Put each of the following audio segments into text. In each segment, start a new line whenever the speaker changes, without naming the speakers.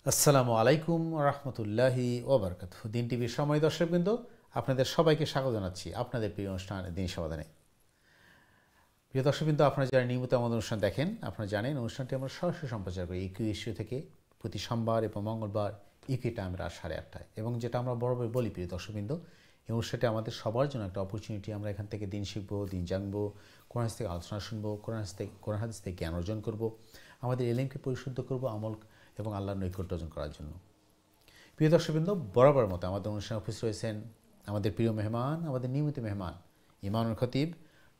আসসালামু আলাইকুম রহমতুল্লাহি ওবরকাতুহু। দিন টিভির সময় দর্শকবৃন্দ, আপনাদের সবাইকে স্বাগত জানাচ্ছি আপনাদের প্রিয় অনুষ্ঠান দিন সমাধানে। প্রিয় দর্শকবৃন্দ, আপনারা যারা নিয়মিত আমাদের অনুষ্ঠান দেখেন, আপনারা জানেন অনুষ্ঠানটি আমরা সরাসরি সম্প্রচার করি ইকিউ ইস্যু থেকে প্রতি সোমবার এবং মঙ্গলবার ইকিউ টাইম রাত 8:30টায়। এবং যেটা আমরা বরাবর বলি প্রিয় দর্শকবৃন্দ, এই অনুষ্ঠানটি আমাদের সবার জন্য একটা অপরচুনিটি। আমরা এখান থেকে দিন শিখবো, দিন জানবো, কোরআন হাদিস থেকে আলোচনা শুনবো, কোরআন হাদিস থেকে জ্ঞান অর্জন করবো, আমাদের এলেমকে পরিশুদ্ধ করবো আমল এবং আল্লাহর নৈকট্য অর্জন করার জন্য। প্রিয় দর্শকবৃন্দ, বরাবর মতো আমাদের অনুষ্ঠানে উপস্থিত রয়েছেন আমাদের প্রিয় মেহমান, আমাদের নিয়মিত মেহমান ইমানুল খতিব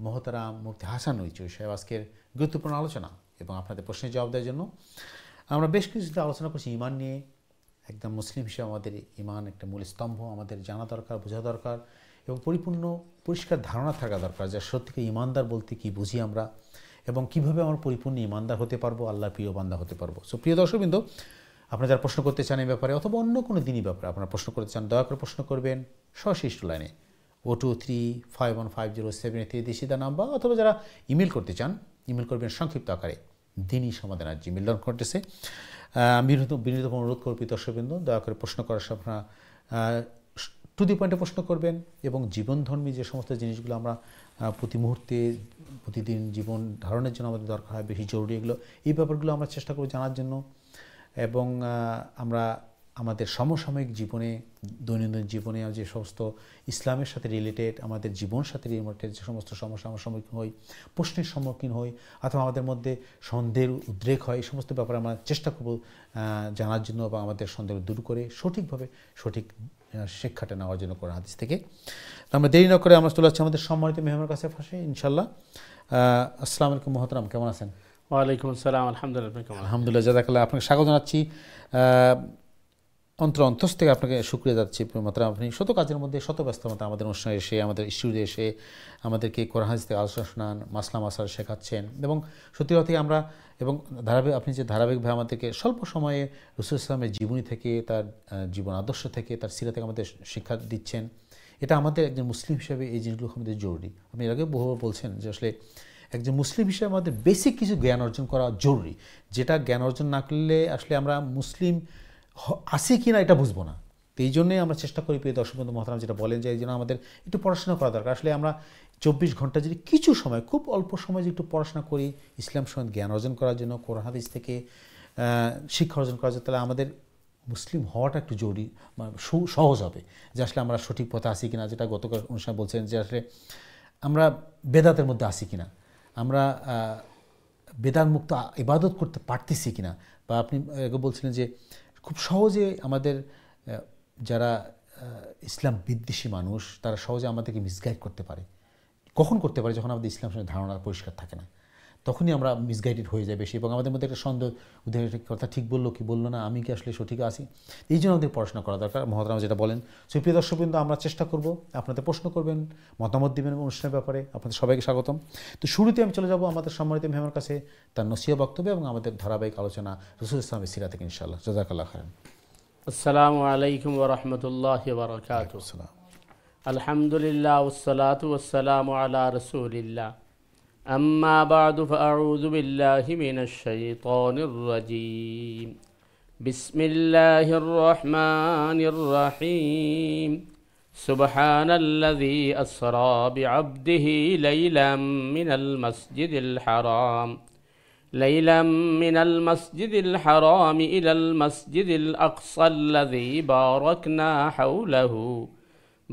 মোহতারাম মুফতি হাসান নইচুই সাহেব আজকের গুরুত্বপূর্ণ আলোচনা এবং আপনাদের প্রশ্নের জবাব দেওয়ার জন্য আমরা বেশ কিছু আলোচনা করছি ইমান নিয়ে। একদম মুসলিম হিসেবে আমাদের ইমান একটা মূল স্তম্ভ, আমাদের জানা দরকার, বোঝা দরকার এবং পরিপূর্ণ পরিষ্কার ধারণা থাকা দরকার যে সত্যিকে ইমানদার বলতে কী বুঝি আমরা এবং কীভাবে আমরা পরিপূর্ণ ইমানদার হতে পারবো, আল্লাহর প্রিয় বান্দা হতে পারবো। সো প্রিয় দর্শকবৃন্দ, আপনারা যারা প্রশ্ন করতে চান এই ব্যাপারে অথবা অন্য কোনো দিনই ব্যাপারে আপনারা প্রশ্ন করতে চান, দয়া করে প্রশ্ন করবেন সশিষ্ট লাইনে 0235150783 নাম্বার, অথবা যারা ইমেল করতে চান ইমেল করবেন সংক্ষিপ্ত আকারে দিনই সমাধান@gmail.com। আমি বিনীত অনুরোধ করবি দর্শকবৃন্দ, দয়া করে প্রশ্ন করার সময় আপনারা টু দি পয়েন্টে প্রশ্ন করবেন এবং জীবনধর্মী যে সমস্ত জিনিসগুলো আমরা প্রতি মুহূর্তে প্রতিদিন জীবন ধারণের জন্য আমাদের দরকার হয়, বেশি জরুরি এগুলো, এই ব্যাপারগুলো আমরা চেষ্টা করব জানার জন্য। এবং আমরা আমাদের সমসাময়িক জীবনে, দৈনন্দিন জীবনে যে সমস্ত ইসলামের সাথে রিলেটেড, আমাদের জীবন সাথে রিলেটেড যে সমস্ত সমস্যা আমরা সম্মুখীন হই, প্রশ্নের সম্মুখীন হই, অথবা আমাদের মধ্যে সন্দেহের উদ্রেক হয়, এই সমস্ত ব্যাপারে আমরা চেষ্টা করব জানার জন্য এবং আমাদের সন্দেহ দূর করে সঠিকভাবে সঠিক শিক্ষাটা নেওয়ার জন্য কোরআন হাদিস থেকে। আমরা দেরি না করে আমরা চলে যাচ্ছি আমাদের সম্মানিত মেহমানের কাছে ফাঁসে ইনশাল্লাহ। আসসালামু আলাইকুম মোহতারাম, কেমন আছেন?
ওয়ালাইকুম আসসালাম, আলহামদুলিল্লাহ।
আলহামদুলিল্লাহ, জাযাকাল্লাহ। আপনাকে স্বাগত জানাচ্ছি, অন্তঃস্থ থেকে আপনাকে শুকরিয়া যাচ্ছি। মাত্র আপনি শত কাজের মধ্যে শত ব্যস্ততা আমাদের অনুষ্ঠানে এসে, আমাদের স্টুডিওতে এসে আমাদেরকে কোরআন হাদিস থেকে আলোচনা শোনান, মাসলা মাসাল শেখাচ্ছেন এবং সত্যি কথাই আমরা এবং আপনি যে ধারাবাহিকভাবে আমাদেরকে স্বল্প সময়ে রাসূল ইসলামের জীবনী থেকে, তার জীবন আদর্শ থেকে, তার সিরা থেকে আমাদের শিক্ষা দিচ্ছেন, এটা আমাদের একজন মুসলিম হিসেবে এই জিনিসগুলো আমাদের জরুরি। আপনি এর আগে বহুবার বলছেন যে আসলে একজন মুসলিম হিসেবে আমাদের বেসিক কিছু জ্ঞান অর্জন করা জরুরি, যেটা জ্ঞান অর্জন না করলে আসলে আমরা মুসলিম আসি কি না এটা বুঝবো না। তো এই জন্যই আমরা চেষ্টা করি প্রিয় দর্শক বন্ধু মহতারাম, যেটা বলেন যে এই জন্য আমাদের একটু পড়াশোনা করা দরকার। আসলে আমরা 24 ঘন্টা যদি কিছু সময়, খুব অল্প সময় যদি একটু পড়াশোনা করি ইসলাম সম্বন্ধে জ্ঞান অর্জন করার জন্য, কোরআন হাদিস থেকে শিক্ষা অর্জন করার জন্য, তাহলে আমাদের মুসলিম হওয়াটা একটু জরুরি, মানে সহজ হবে যে আসলে আমরা সঠিক পথে আসি কিনা, যেটা গতকাল অনুষ্ঠানে বলছেন যে আসলে আমরা বেদাতের মধ্যে আসি কিনা, আমরা বেদাত মুক্ত ইবাদত করতে পারতেছি কিনা, বা আপনি বলছিলেন যে খুব সহজে আমাদের যারা ইসলাম বিদ্বেষী মানুষ তারা সহজে আমাদেরকে মিসগাইড করতে পারে। কখন করতে পারে? যখন আমাদের ইসলাম সম্বন্ধে ধারণা পরিষ্কার থাকে না, তখনই আমরা মিসগাইডেড হয়ে যাই বেশি এবং আমাদের মধ্যে একটা সন্দেহ, কথা ঠিক বললো কি বললো না, আমি কি আসলে সঠিক আছি। এই জন্য আমাদের পড়াশোনা করা দরকার মহতারাম, যেটা বলেন। সুপ্রিয় দর্শকবৃন্দ, আমরা চেষ্টা করব, আপনাদের প্রশ্ন করবেন, মতামত দিবেন অনুষ্ঠানের ব্যাপারে। আপনাদের সবাইকে স্বাগতম। তো শুরুতে আমি চলে যাব আমাদের সম্মানিত মেহমানের কাছে তার নসিহত বক্তব্য এবং আমাদের ধারাবাহিক আলোচনা রাসূল ইসলামের সিরা থেকে ইনশাআল্লাহ। জাযাকাল্লাহ খাইরান।
আসসালামু আলাইকুম ওয়া রাহমাতুল্লাহি ওয়া বারাকাতুহু। আলহামদুলিল্লাহ ওয়াসসালাতু ওয়াসসালামু আলা রাসূলিল্লাহ। আম্মা বা'দু ফাআউযু বিল্লাহি মিনাশ শাইতানির রাজীম। বিসমিল্লাহির রহমানির রহিম। সুবহানাল্লাযী আসরা বি'আবদিহি লাইলাম মিনাল মাসজিদিল হারাম ليلا من المسجد الحرام إلى المسجد الأقصى الذي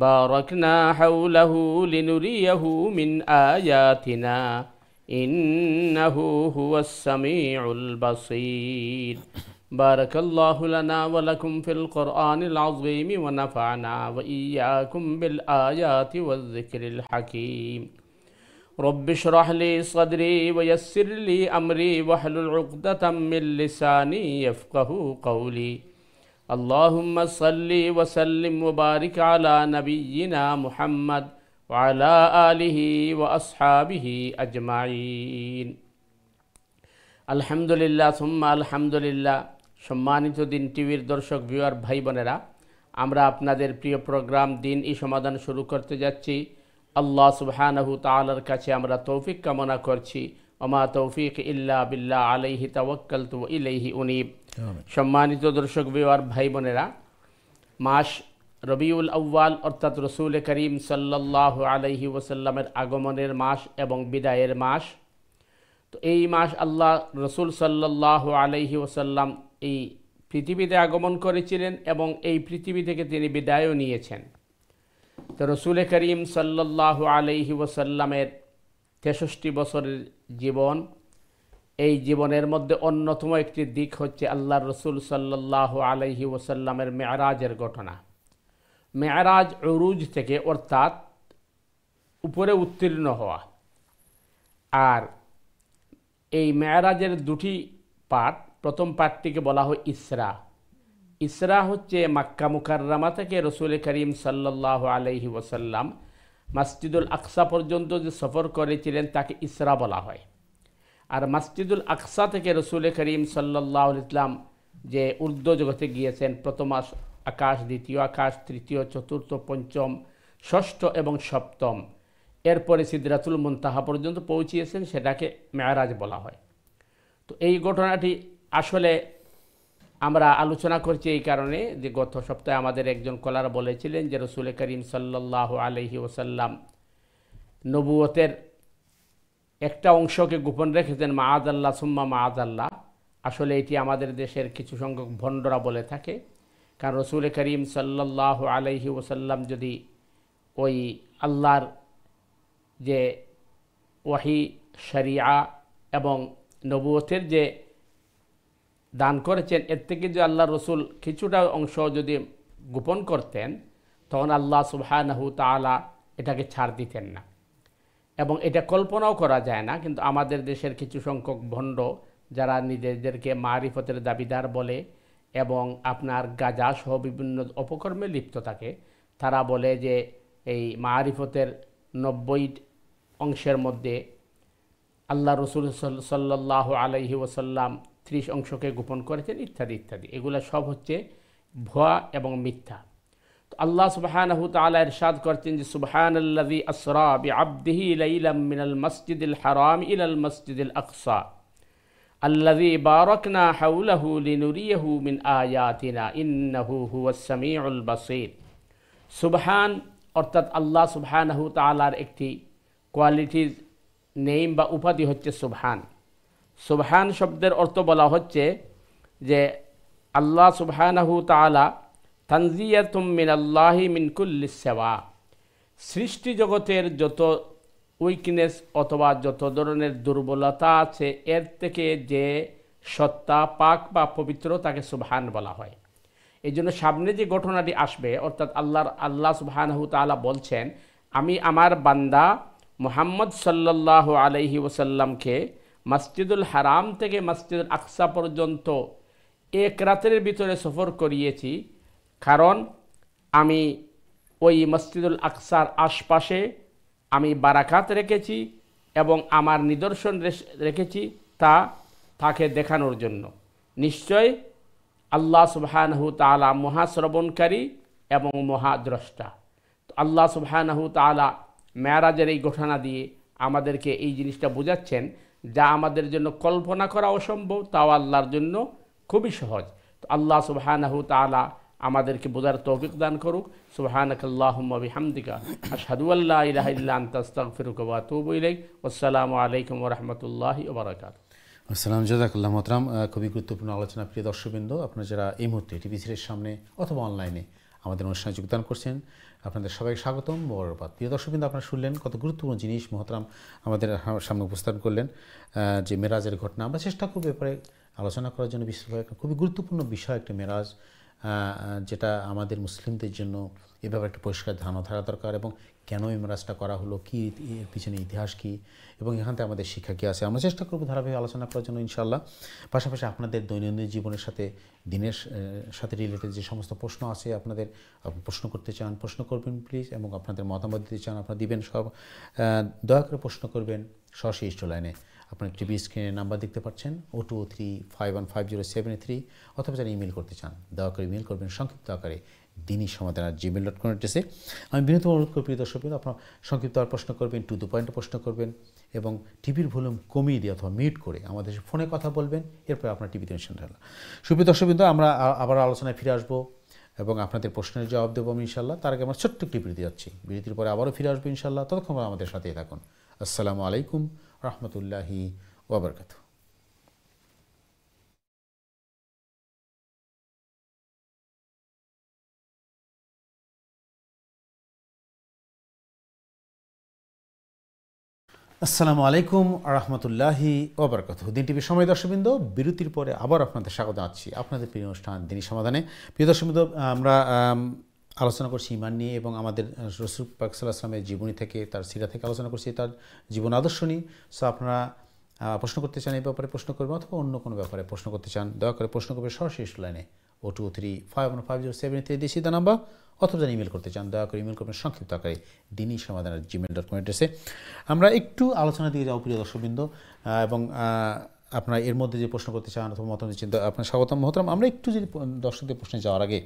باركنا حوله لنريه من آياتنا إنه هو السميع البصير. بارك الله لنا ولكم في القرآن العظيم ونفعنا وإياكم بالآيات والذكر الحكيم. رب اشرح لي صدري ويسر لي أمري واحلل عقدة من لساني يفقهوا قولي. اللهم صل وسلم وبارك على نبينا محمد وعلى آله وأصحابه أجمعين. আলহামদুলিল্লাহ সুম্মা আলহামদুলিল্লাহ। সম্মানিত দিন টিভির দর্শক ভিউয়ার ভাই বোনেরা, আমরা আপনাদের প্রিয় প্রোগ্রাম দিন ই সমাধান শুরু করতে যাচ্ছি। আল্লাহ সুবহানাহু তাআলার কাছে আমরা তৌফিক কামনা করছি। ওমা তৌফিক ইল্লা বিল্লাহ, আলাইহি তাওয়াক্কালতু ওয়া ইলাইহি উনীব। সম্মানিত দর্শক ভিউয়ার ভাই বোনেরা, মাস রবিউল আউয়াল অর্থাৎ রসুল করিম সাল্লাল্লাহু আলাইহি ওয়াসাল্লামের আগমনের মাস এবং বিদায়ের মাস। তো এই মাস আল্লাহ রসুল সাল্লাল্লাহু আলাইহি ওয়াসাল্লাম এই পৃথিবীতে আগমন করেছিলেন এবং এই পৃথিবী থেকে তিনি বিদায়ও নিয়েছেন। তো রসুল করিম সাল্লাল্লাহু আলাইহি ওয়াসাল্লামের 63 বছরের জীবন, এই জীবনের মধ্যে অন্যতম একটি দিক হচ্ছে আল্লাহর রসুল সাল্লাল্লাহু আলাইহি ওয়াসাল্লামের মেরাজের ঘটনা। মেরাজ উরুজ থেকে অর্থাৎ উপরে উত্তীর্ণ হওয়া। আর এই মেরাজের দুটি পার্ট, প্রথম পার্টটিকে বলা হয় ইসরা। ইসরা হচ্ছে মক্কা মুকাররমা থেকে রসুল করিম সাল্লাল্লাহু আলাইহি ওয়াসাল্লাম মসজিদুল আকসা পর্যন্ত যে সফর করেছিলেন তাকে ইসরা বলা হয়। আর মসজিদুল আকসা থেকে রসুল করিম সাল্লাল্লাহু আলাইহি ওয়াসাল্লাম যে ঊর্ধ্ব জগতে গিয়েছেন, প্রথম আকাশ, দ্বিতীয় আকাশ, তৃতীয়, চতুর্থ, পঞ্চম, ষষ্ঠ এবং সপ্তম, এরপরে সিদরাতুল মুনতাহা পর্যন্ত পৌঁছিয়েছেন, সেটাকে মেরাজ বলা হয়। তো এই ঘটনাটি আসলে আমরা আলোচনা করছি এই কারণে যে গত সপ্তাহে আমাদের একজন কলার বলেছিলেন যে রসুল করিম সাল্লাল্লাহু আলাইহি ওয়াসাল্লাম নবুয়তের একটা অংশকে গোপন রেখেছেন, মাআযাল্লাহ সুম্মা মাআযাল্লাহ। আসলে এটি আমাদের দেশের কিছু সংখ্যক ভণ্ডরা বলে থাকে। কারণ রসুল করিম সাল্লাল্লাহু আলাইহি ওয়াসাল্লাম যদি ওই আল্লাহর যে ওয়াহি, শরিয়া এবং নবুয়তের যে দান করেছেন, এর থেকে যে আল্লাহ রসুল কিছুটা অংশ যদি গোপন করতেন, তখন আল্লাহ সুবহানাহু তাআলা এটাকে ছাড় দিতেন না। এবং এটা কল্পনাও করা যায় না। কিন্তু আমাদের দেশের কিছু সংখ্যক ভণ্ড যারা নিজেদেরকে মারিফতের দাবিদার বলে এবং আপনার গাঁজা সহ বিভিন্ন অপকর্মে লিপ্ত থাকে, তারা বলে যে এই মারিফতের 90 অংশের মধ্যে আল্লাহ রসুল সাল্লাল্লাহু আলাইহি ওয়াসাল্লাম 30 অংশকে গোপন করেছেন, ইত্যাদি ইত্যাদি। এগুলো সব হচ্ছে ভুয়া এবং মিথ্যা। তো আল্লাহ সুবহানাহু তাআলা ইরশাদ করছেন যে সুবহানাল্লাযী আসরা বিআবদিহি লাইলাম মিনাল মাসজিদিল হারাম ইলাল মাসজিদিল আকসা আল্লাযী বারাকনা হাওলাহু লিনুরিয়াহু মিন আয়াতিনা ইন্নাহু হুয়াস সামিউল বাসীর। সুবহান অর্থাৎ আল্লাহ সুবহানাহু তাআলার একটি কোয়ালিটির নেম বা উপাধি হচ্ছে সুবহান। সুবহান শব্দের অর্থ বলা হচ্ছে যে আল্লাহ সুবহানাহু তাআলা তানজিয়াতুম মিনাল্লাহি মিন কুল্লি সিওয়া, সৃষ্টি জগতের যত উইকনেস অথবা যত ধরনের দুর্বলতা আছে, এর থেকে যে সত্তা পাক বা পবিত্র তাকে সুবহান বলা হয়। এই জন্য সামনে যে ঘটনাটি আসবে, অর্থাৎ আল্লাহ সুবহানাহু তাআলা বলছেন, আমি আমার বান্দা মুহাম্মদ সাল্লাল্লাহু আলাইহি ওয়াসাল্লামকে মসজিদুল হারাম থেকে মসজিদুল আকসা পর্যন্ত এক রাতের ভিতরে সফর করিয়েছি, কারণ আমি ওই মসজিদুল আকসার আশপাশে আমি বারাকাত রেখেছি এবং আমার নিদর্শন রেখেছি তাকে দেখানোর জন্য। নিশ্চয় আল্লাহ সুবহানাহু তাআলা মহাশ্রবণকারী এবং মহাদ্রষ্টা। তো আল্লাহ সুবহানাহু তাআলা মেরাজের এই ঘটনা দিয়ে আমাদেরকে এই জিনিসটা বোঝাচ্ছেন, যা আমাদের জন্য কল্পনা করা অসম্ভব, তাও আল্লাহর জন্য খুবই সহজ। তো আল্লাহ সুবহানাহু তাআলা আমাদেরকে বোঝার তৌফিক দান করুক। সুবহানাকাল্লাহুম্মা বিহামদিকা আশহাদু আল্লা ইলাহা ইল্লা আনতা আস্তাগফিরুকা ওয়া আতুবু ইলাইক। আসসালামু আলাইকুম ওয়া রাহমাতুল্লাহি ওয়া বারাকাতুহু।
আসসালাম, জাযাকাল্লাহু মোহতারাম। খুবই গুরুত্বপূর্ণ আলোচনা। প্রিয় দর্শকবৃন্দ, আপনারা যারা এই মুহূর্তে টিভি সিরিজের সামনে অথবা অনলাইনে আমাদের অনুষ্ঠানে যোগদান করছেন, আপনাদের সবাইকে স্বাগতম, মোবারকবাদ। প্রিয় দর্শকবৃন্দ, আপনারা শুনলেন কত গুরুত্বপূর্ণ জিনিস মোহতারাম আমাদের সামনে উপস্থাপন করলেন, যে মেরাজের ঘটনা। আমরা চেষ্টা করব ব্যাপারে আলোচনা করার জন্য। বিশেষভাবে খুবই গুরুত্বপূর্ণ বিষয় একটা মেরাজ, যেটা আমাদের মুসলিমদের জন্য এ ব্যাপারে একটা পরিষ্কার ধারণা থাকা দরকার, এবং কেন এই মেরাজটা করা হলো, কী এর পিছনে ইতিহাস কী, এবং এখান থেকে আমাদের শিক্ষা কী আছে, আমরা চেষ্টা করব ধারাবাহিক আলোচনা করার জন্য ইনশাআল্লাহ। পাশাপাশি আপনাদের দৈনন্দিন জীবনের সাথে, দিনের সাথে রিলেটেড যে সমস্ত প্রশ্ন আছে, আপনাদের প্রশ্ন করতে চান, প্রশ্ন করবেন প্লিজ, এবং আপনাদের মতামত দিতে চান, আপনারা দিবেন। সব দয়া করে প্রশ্ন করবেন সরাসরি স্টুডিও লাইনে। আপনার টিভি স্ক্রিনে নাম্বার দেখতে পাচ্ছেন, 0235150783, অথবা যারা ইমেল করতে চান দয়া করে ইমেল করবেন সংক্ষিপ্ত আকারে দিনই সমাধান @gmail.com এড্রেসে। আমি বিনীত অনুরোধ করি প্রিয় দর্শক, আপনার সংক্ষিপ্ত আর প্রশ্ন করবেন, টু দ্য পয়েন্টে প্রশ্ন করবেন এবং টিভির ভলিউম কমিয়ে দিয়ে অথবা মিউট করে আমাদের ফোনে কথা বলবেন, এরপর আপনার টিভিতে শুনতে হলো। সুপ্রিয় দর্শকবৃন্দ, আমরা আবার আলোচনায় ফিরে আসবো এবং আপনাদের প্রশ্নের জবাব দেবো আমি ইনশাল্লাহ। তার আগে আমরা ছোট্ট একটি বিরতি যাচ্ছি, বিরতির পরে আবারও ফিরে আসবো ইনশাল্লাহ। ততক্ষণ আমাদের সাথেই থাকুন। আসসালামু আলাইকুম রহমতুল্লাহি ওয়া বারাকাতুহু। আসসালামু আলাইকুম রহমতুল্লাহি ওয়া বারাকাতুহু। দিন টিভির সময় দর্শকবৃন্দ, বিরতির পরে আবার আপনাদের স্বাগত জানাচ্ছি আপনাদের প্রিয় অনুষ্ঠান দিনী সমাধানে। প্রিয় দর্শকবৃন্দ, আমরা আলোচনা করছি ঈমান নিয়ে এবং আমাদের রাসূল পাক সাল্লাল্লাহু আলাইহি ওয়াসাল্লামের জীবনী থেকে, তার সিরা থেকে আলোচনা করছি, তার জীবন আদর্শ নিয়ে। সো আপনারা প্রশ্ন করতে চান এই ব্যাপারে প্রশ্ন করবেন, অথবা অন্য কোনো ব্যাপারে প্রশ্ন করতে চান, দয়া করে প্রশ্ন করবে সরাসরি লাইনে 02351507 দেশি দা নাম্বার, অথবা যারা ইমেল করতে চান দয়া করে ইমেল করবেন সংক্ষিপ্ত আকারে দিনই সমাধান @gmail.com এড্রেসে। আমরা একটু আলোচনা দিয়ে যাবো প্রিয় দর্শকবৃন্দ, এবং আপনারা এর মধ্যে যে প্রশ্ন করতে চান অথবা মতামত চিন্তা আপনার স্বাগতম মহতরম। আমরা একটু যদি দর্শকদের প্রশ্নে যাওয়ার আগে,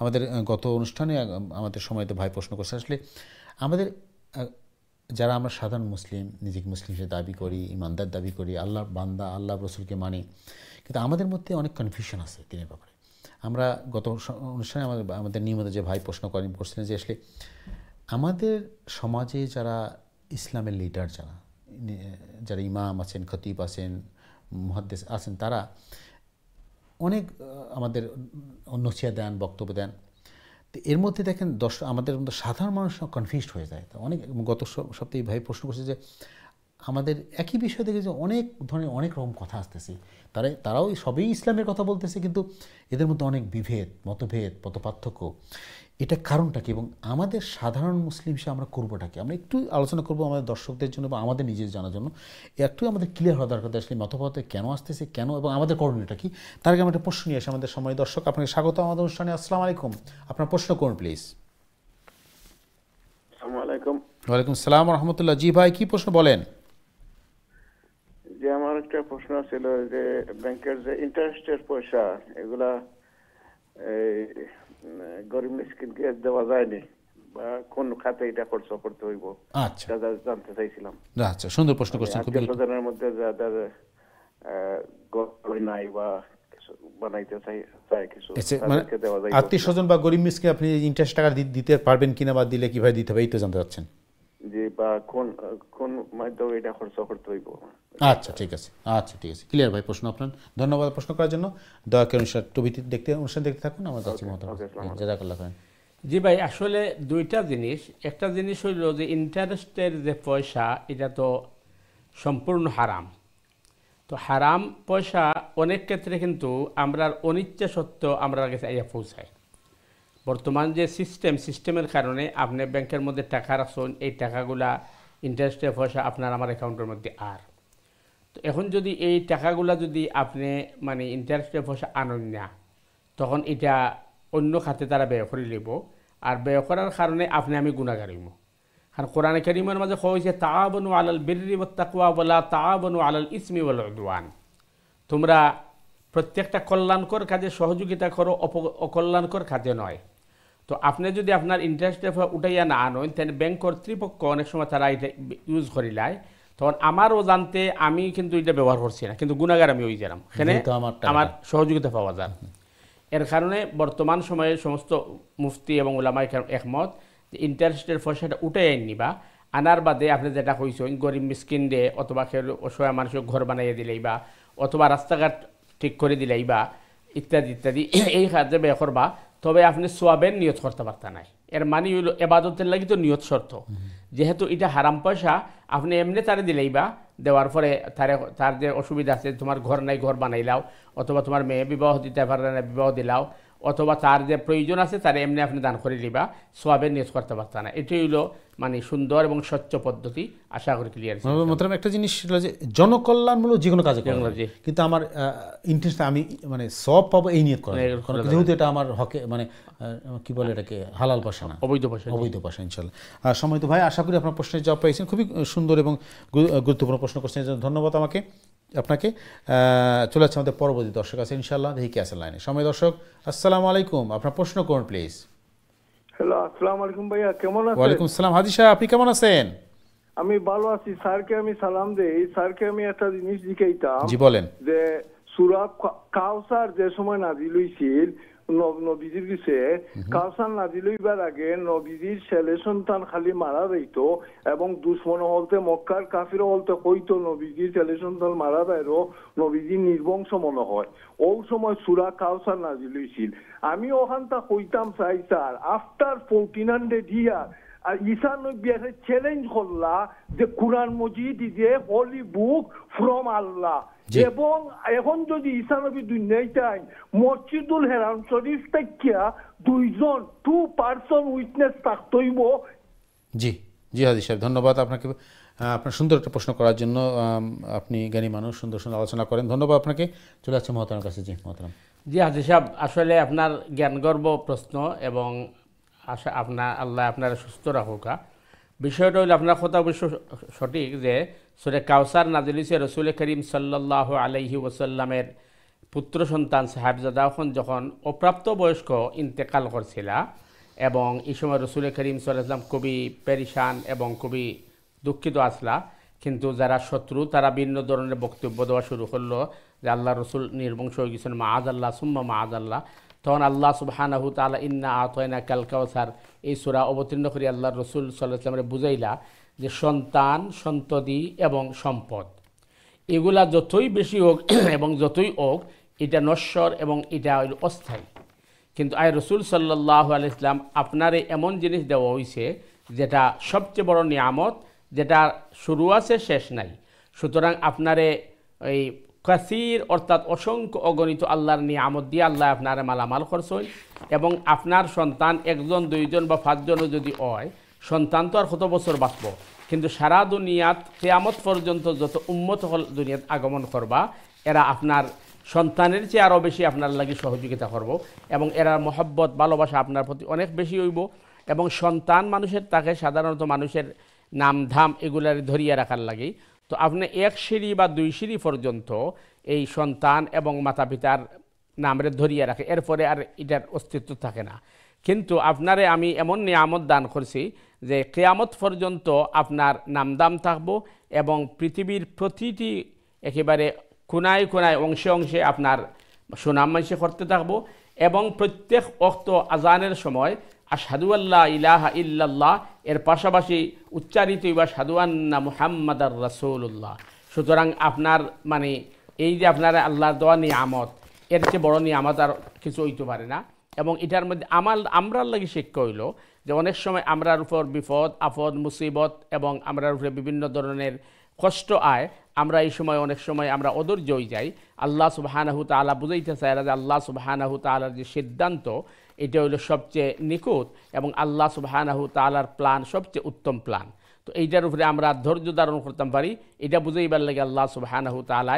আমাদের গত অনুষ্ঠানে আমাদের সময়তে ভাই প্রশ্ন করছে, আসলে আমাদের যারা আমরা সাধারণ মুসলিম, নিজেকে মুসলিম হিসেবে দাবি করি, ইমানদার দাবি করি, আল্লাহর বান্দা, আল্লাহ রসুলকে মানি, কিন্তু আমাদের মধ্যে অনেক কনফিউশন আছে দিনের ব্যাপারে। আমরা গত অনুষ্ঠানে আমাদের নিয়মিত যে ভাই প্রশ্ন করছিলেন যে আসলে আমাদের সমাজে যারা ইসলামের লিডার, যারা ইমাম আছেন, খতিব আছেন, মুহাদ্দিস আছেন, তারা অনেক আমাদের নসিহত দেন, বক্তব্য দেন। তো এর মধ্যে দেখেন আমাদের মধ্যে সাধারণ মানুষ কনফিউজড হয়ে যায়। তো অনেক গত সপ্তাহে ভাই প্রশ্ন করছে যে আমাদের একই বিষয় দেখে যে অনেক ধরনের অনেক রকম কথা আসতেছে, তারাও সবই ইসলামের কথা বলতেছে, কিন্তু এদের মধ্যে অনেক বিভেদ, মতভেদ, পার্থক্য। এটা কারণটা কি এবং আমাদের সাধারণ মুসলিম হিসেবে আমরা করবোটা কি, আমরা একটু আলোচনা করবো আমাদের দর্শকদের জন্য বা আমাদের নিজের জানার জন্য। একটু আমাদের ক্লিয়ার হওয়া দরকার আসলে মতভেদ কেন আসতেছে, কেন, এবং আমাদের করণীয়টা কি। তার আগে আমরা একটা প্রশ্ন নিয়ে আসি আমাদের সময় দর্শক। আপনাকে স্বাগত আমাদের অনুষ্ঠানে। আসসালামু আলাইকুম, আপনার প্রশ্ন করুন প্লিজ।
আসসালামু আলাইকুম।
ওয়ালাইকুম আসসালাম রহমতুল্লাহ। জি ভাই, কি প্রশ্ন বলেন?
যে আমার একটা প্রশ্ন ছিল যে ব্যাংকের যে ইন্টারেস্টের পয়সা, এগুলা গরিব মিসকিনকে দেওয়া যায়নি, বা কোন খাতে এটা খরচ করতে হইব,
আচ্ছা
জানতে চাইছিলাম।
আচ্ছা, সুন্দর প্রশ্ন করছেন। খুবই
আত্মীয়স্বজনের মধ্যে যাদের গড়ি নাই বা কিছু বানাইতে চাই কিছু, তাদেরকে দেওয়া যায়।
আত্মীয় স্বজন বা গরিব মিসকিন আপনি ইন্টারেস্ট টাকা দিতে পারবেন কিনা বা দিলে কিভাবে দিতে হবে, এই তো জানতে চাচ্ছেন।
জি, বা কোন মাধ্যমে এটা খরচ করতে হইব।
আচ্ছা ঠিক আছে, আচ্ছা ঠিক আছে, ক্লিয়ার ভাই প্রশ্ন আপনার। ধন্যবাদ প্রশ্ন করার জন্য। দয়া করে অনুষ্ঠান দেখতে থাকুন। আমার যাচ্ছি জাযাকাল্লাহ খাইরান।
জি ভাই, আসলে দুইটা জিনিস। একটা জিনিস হইল যে ইন্টারেস্টের যে পয়সা, এটা তো সম্পূর্ণ হারাম। তো হারাম পয়সা অনেক ক্ষেত্রে কিন্তু আমরা অনিচ্ছা সত্ত্বেও আমরা কাছে আইয়া পৌঁছায়। বর্তমান যে সিস্টেমের কারণে আপনি ব্যাংকের মধ্যে টাকা রাখছেন, এই টাকাগুলা ইন্টারেস্টের পয়সা আপনার আমার অ্যাকাউন্টের মধ্যে। আর তো এখন যদি এই টাকাগুলা যদি আপনি মানে ইন্টারেস্টের পয়সা আনেন না, তখন এটা অন্য খাতে তারা ব্যয় করে নেব, আর ব্যয় করার কারণে আমি গুনাহগার হইব। কারণ কোরআনে কারীমের মাঝে কওয়া হয়েছে তাআবনু আলাল বিররি ওয়াত তাকওয়া ওয়ালা তাআবনু আলাল ইসমি ওয়াল উদওয়ান। তোমরা প্রত্যেকটা কল্যাণকর কাজে সহযোগিতা করো, অকল্যাণকর কাজে নয়। তো আপনি যদি আপনার ইন্টারেস্টের উঠাইয়া না আনেন, তাহলে ব্যাংক কর্তৃপক্ষ অনেক সময় তারা এটা ইউজ করিলায়, তখন আমারও জানতে আমি কিন্তু এটা ব্যবহার করছি না, কিন্তু গুনাহগার আমি হয়ে গেলাম, এখানে আমার সহযোগিতা পাওয়া যায়। এর কারণে বর্তমান সময়ে সমস্ত মুফতি এবং উলামায়ে কেরাম একমত যে ইন্টারেস্টের পয়সাটা উঠাই নিবা, আনার বাদে আপনি যেটা কইছেন গরিব মিসকিন দে, অথবা কেউ অসহায় মানুষের ঘর বানাইয়া দিলেই বা, অথবা রাস্তাঘাট ঠিক করে দিলেই বা, ইত্যাদি ইত্যাদি এই কাজে ব্যয় করবা। তবে আপনি সোয়াবের নিয়ত করতে পারতা নাই। এর মানে হইল এবাদতের লাগি তো নিয়ত শর্ত। যেহেতু এটা হারাম পয়সা, আপনি এমনি তারে দিলেই বা, দেওয়ার পরে তার যে অসুবিধা আছে, তোমার ঘর নাই ঘর বানাইলাও, অথবা তোমার মেয়ে বিবাহ দিতে পারে না বিবাহ দিলাও, অথবা তার যে প্রয়োজন আছে তার এমনি আপনি দান করে দিবা, সোয়াবের নিয়ত করতে পারতা না। এটাই হইল মানে সুন্দর এবং স্বচ্ছ পদ্ধতি। আশা করি ক্লিয়ার।
মতলব একটা জিনিস সেটা যে জনকল্যাণমূলক যে কোনো কাজে করা, কিন্তু আমার ইন্টারেস্ট আমি মানে সব পাবো এই নিয়ত করা, যেহেতু এটা আমার হকে মানে কি বলে এটাকে হালাল পয়সা না, অবৈধ পয়সা ইনশাল্লাহ। সম্মানিত ভাই, আশা করি আপনার প্রশ্নের জবাব পেয়েছেন। খুবই সুন্দর এবং গুরুত্বপূর্ণ প্রশ্ন করছেন, ধন্যবাদ আপনাকে। চলে যাচ্ছে আমাদের পরবর্তী দর্শক আছে ইনশাল্লাহ। দেখি কে আছে লাইনে। সময় দর্শক, আসসালামু আলাইকুম, আপনার প্রশ্ন করুন প্লিজ।
হ্যালো, আসসালামু আলাইকুম ভাইয়া, কেমন আছেন?
ওয়ালাইকুম আসসালাম হাজি সাহেব, আপনি কেমন আছেন?
আমি ভালো আছি। স্যারকে আমি সালাম দেই। স্যারকে আমি একটা জিনিস জিজ্ঞাইতাম
জি বলেন।
যে সূরা কাউসার যে সময় নাজিল হইছিল নবীজির কাছে, কাউসার নাজিল হইবার আগে নবীজির ছেলে সন্তান খালি মারা যাইত এবং দুশ্মন হলতে মক্কার কাফির হলতে হইতো নবীজির ছেলে সন্তান মারা যাইরো, নবীজি নির্বংশ মনে হয়। ওই সময় সূরা কাউসার নাজিল হইছিল। আমি ওখানটা কইতাম চাই স্যার, আফটার 1400 ইয়ার আর ঈসা নবী এসে চ্যালেঞ্জ করলা যে কুরআন মজিদ is a holy book from আল্লাহ, এবং এখন যদি ঈসা নবী দুনিয়ায় চাই মসজিদুল হেরাম শরীফ থেকে দুইজন 2 পারসন উইটনেস থাকতেইব।
জি জি হাজি সাহেব, ধন্যবাদ আপনাকে আপনার সুন্দর একটা প্রশ্ন করার জন্য। আপনি জ্ঞানী মানুষ, সুন্দর সুন্দর আলোচনা করেন, ধন্যবাদ আপনাকে। চলে আসছে মহতারামের কাছে। জি মহতারাম।
জি হাজি সাহেব, আসলে আপনার জ্ঞানগর্ব প্রশ্ন এবং আশা আপনার আল্লাহ আপনার সুস্থ রাখুকা। বিষয়টা হইল আপনার কথা অবশ্য সঠিক যে সূরা কাউসার নাজিল হইছে রাসূল করিম সাল্লাল্লাহু আলাইহি ওয়াসাল্লামের পুত্র সন্তান সাহেবজাদা যখন অপ্রাপ্ত বয়স্ক ইন্তেকাল করছিল, এবং এই সময় রাসূল করিম সাল্লাল্লাহু আলাইহি ওয়াসাল্লাম খুবই পেরেশান এবং খুবই দুঃখিত আসলা। কিন্তু যারা শত্রু তারা ভিন্ন ধরনের বক্তব্য দেওয়া শুরু করলো যে আল্লাহ রসুল নির্বংশ হয়ে গেছেন, মাআযাল্লাহ সুম্মা মাআযাল্লাহ। তখন আল্লাহ সুবহানাহু তাআলা ইন্না আতাইনা কাল কাউসার এই সূরা অবতীর্ণ করে আল্লাহ রসুল সাল্লাল্লাহু আলাইহি ওয়াসাল্লামের বুঝাইলা যে সন্তান, সন্ততি এবং সম্পদ এগুলা যতই বেশি হোক এবং যতই হোক এটা নশ্বর এবং এটা হইল অস্থায়ী। কিন্তু আয় রসুল সাল্লাল্লাহু আলাইহি ওয়াসাল্লাম আপনারে এমন জিনিস দেওয়া হয়েছে যেটা সবচেয়ে বড় নিয়ামত, যেটা শুরু আছে শেষ নাই। সুতরাং আপনারে এই কাসির অর্থাৎ অসংখ্য অগণিত আল্লাহর নিয়ামত দিয়ে আল্লাহ আপনারে মালামাল করছেন, এবং আপনার সন্তান 1 জন 2 জন বা 5 জনও যদি হয়, সন্তান তো আর কত বছর বাঁচব, কিন্তু সারা দুনিয়াত কিয়ামত পর্যন্ত যত উম্মত হল দুনিয়াত আগমন করবা, এরা আপনার সন্তানের চেয়ে আরও বেশি আপনার লাগি সহযোগিতা করব, এবং এরা মহব্বত ভালোবাসা আপনার প্রতি অনেক বেশি হইব। এবং সন্তান মানুষের তাকে সাধারণত মানুষের নামধাম এগুলার ধরিয়া রাখার লাগে। তো আপনি 1 সিঁড়ি বা 2 সিঁড়ি পর্যন্ত এই সন্তান এবং মাতা পিতার নামরে ধরিয়া রাখে, এরপরে আর এটার অস্তিত্ব থাকে না। কিন্তু আপনারে আমি এমন নিয়ামত দান করছি যে কিয়ামত পর্যন্ত আপনার নামদাম থাকবো, এবং পৃথিবীর প্রতিটি একেবারে কোনায় কোনায় অংশে অংশে আপনার সুনাম মাইসে করতে থাকবো, এবং প্রত্যেক ওয়াক্ত আজানের সময় আশহাদু আল্লা ইলাহা ইল্লাল্লাহ এর পাশাপাশি উচ্চারিত বা আশহাদু আন্না মুহাম্মাদার রাসূলুল্লাহ। সুতরাং আপনার মানে এই যে আপনার আল্লাহর দেওয়া নিয়ামত, এর চেয়ে বড় নিয়ামত আর কিছু হইতে পারে না। এবং এটার মধ্যে আমরার লাগি শিক্ষা হইল যে অনেক সময় আমরার উপর বিপদ আপদ মুসিবত এবং আমরার উপরে বিভিন্ন ধরনের কষ্ট আয়, আমরা এই সময় অনেক সময় আমরা অধৈর্য হয়ে যাই। আল্লাহ সুবহানাহু তাআলা বুঝাইতে চায় যে আল্লাহ সুবহানাহু তাআলার যে সিদ্ধান্ত এটা হইল সবচেয়ে নিখুঁত, এবং আল্লাহ সুবহানাহু তাআলার প্ল্যান সবচেয়ে উত্তম প্ল্যান। তো এইটার উপরে আমরা ধৈর্য ধারণ করতে পারি, এটা বুঝাইবার লাগে আল্লাহ সুবহানাহু তাআলা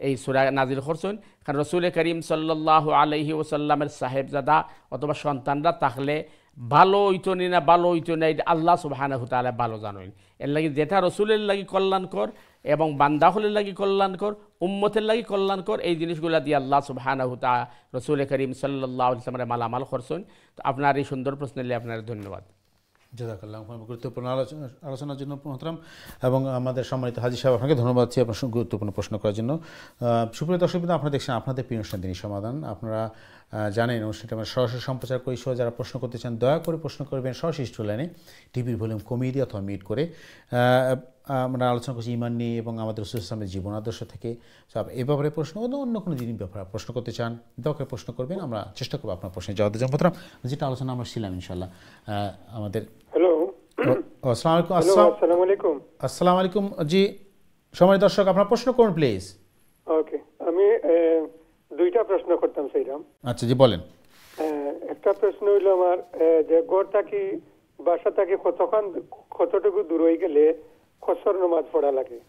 এই সূরা নাজিল করছেন। কারণ রাসূল করিম সাল্লাল্লাহু আলাইহি ওয়াসাল্লামের সাহেবজাদা অথবা সন্তানরা থাকলে ভালো হইতো না ভালো হইতো না, এটা আল্লাহ সুবহানাহু তাআলা ভালো জানেন। এর লাগি যেটা রসুলের লাগি কল্যাণকর এবং বান্দাহলের লাগি কল্যাণকর, উম্মতের লাগি কল্যাণকর, এই জিনিসগুলো দিয়ে আল্লাহ সুবহানাহু তাআলা রাসূল করিম সাল্লাল্লাহু আলাইহি ওয়াসাল্লামের মালামাল করছেন। তো আপনার এই সুন্দর প্রশ্নের লিয়ে আপনার ধন্যবাদ।
জাযাকাল্লাহ গুরুত্বপূর্ণ আলোচনার জন্য মোহতারাম, এবং আমাদের সম্মানিত হাজী সাহেব আপনাকে ধন্যবাদ দিচ্ছি আপনার গুরুত্বপূর্ণ প্রশ্ন করার জন্য। সুপ্রিয় দর্শকবৃন্দ, আপনারা দেখছেন আপনাদের প্রিয় অনুষ্ঠান দিনই সমাধান। আপনারা জানেন অনুষ্ঠানটি আমরা সরাসরি সম্প্রচার করি। সহ যারা প্রশ্ন করতে চান দয়া করে প্রশ্ন করবেন সরাসরি স্টুডিওতে, টিভির ভলিউম কমিয়ে দিয়ে অথবা মিট করে। আমরা আলোচনা করছি ইমান নিয়ে এবং আমাদের রাসূল সাল্লাল্লাহু আলাইহি ওয়াসাল্লামের জীবন আদর্শ থেকে। এ ব্যাপারে প্রশ্ন অন্য কোনো জিনিস ব্যাপারে প্রশ্ন করতে চান দয়া করে প্রশ্ন করবেন, আমরা চেষ্টা করবো আপনার প্রশ্নের জবাব দিতে। মোহতারাম, যেটা আলোচনা আমরা ছিলাম ইনশাআল্লাহ আমাদের।
হ্যালো,
আসসালামু আলাইকুম। আসসালামু আলাইকুম। জি সম্মানিত দর্শক, আপনার প্রশ্ন করুন প্লিজ।
ওকে, আমি 2টা প্রশ্ন করতাম চাইলাম।
আচ্ছা জি বলেন।
একটা প্রশ্ন হইল আমার যে ঘর থাকি বাসা থাকি কতটুকু দূর হয়ে গেলে কসর নামাজ পড়া লাগে,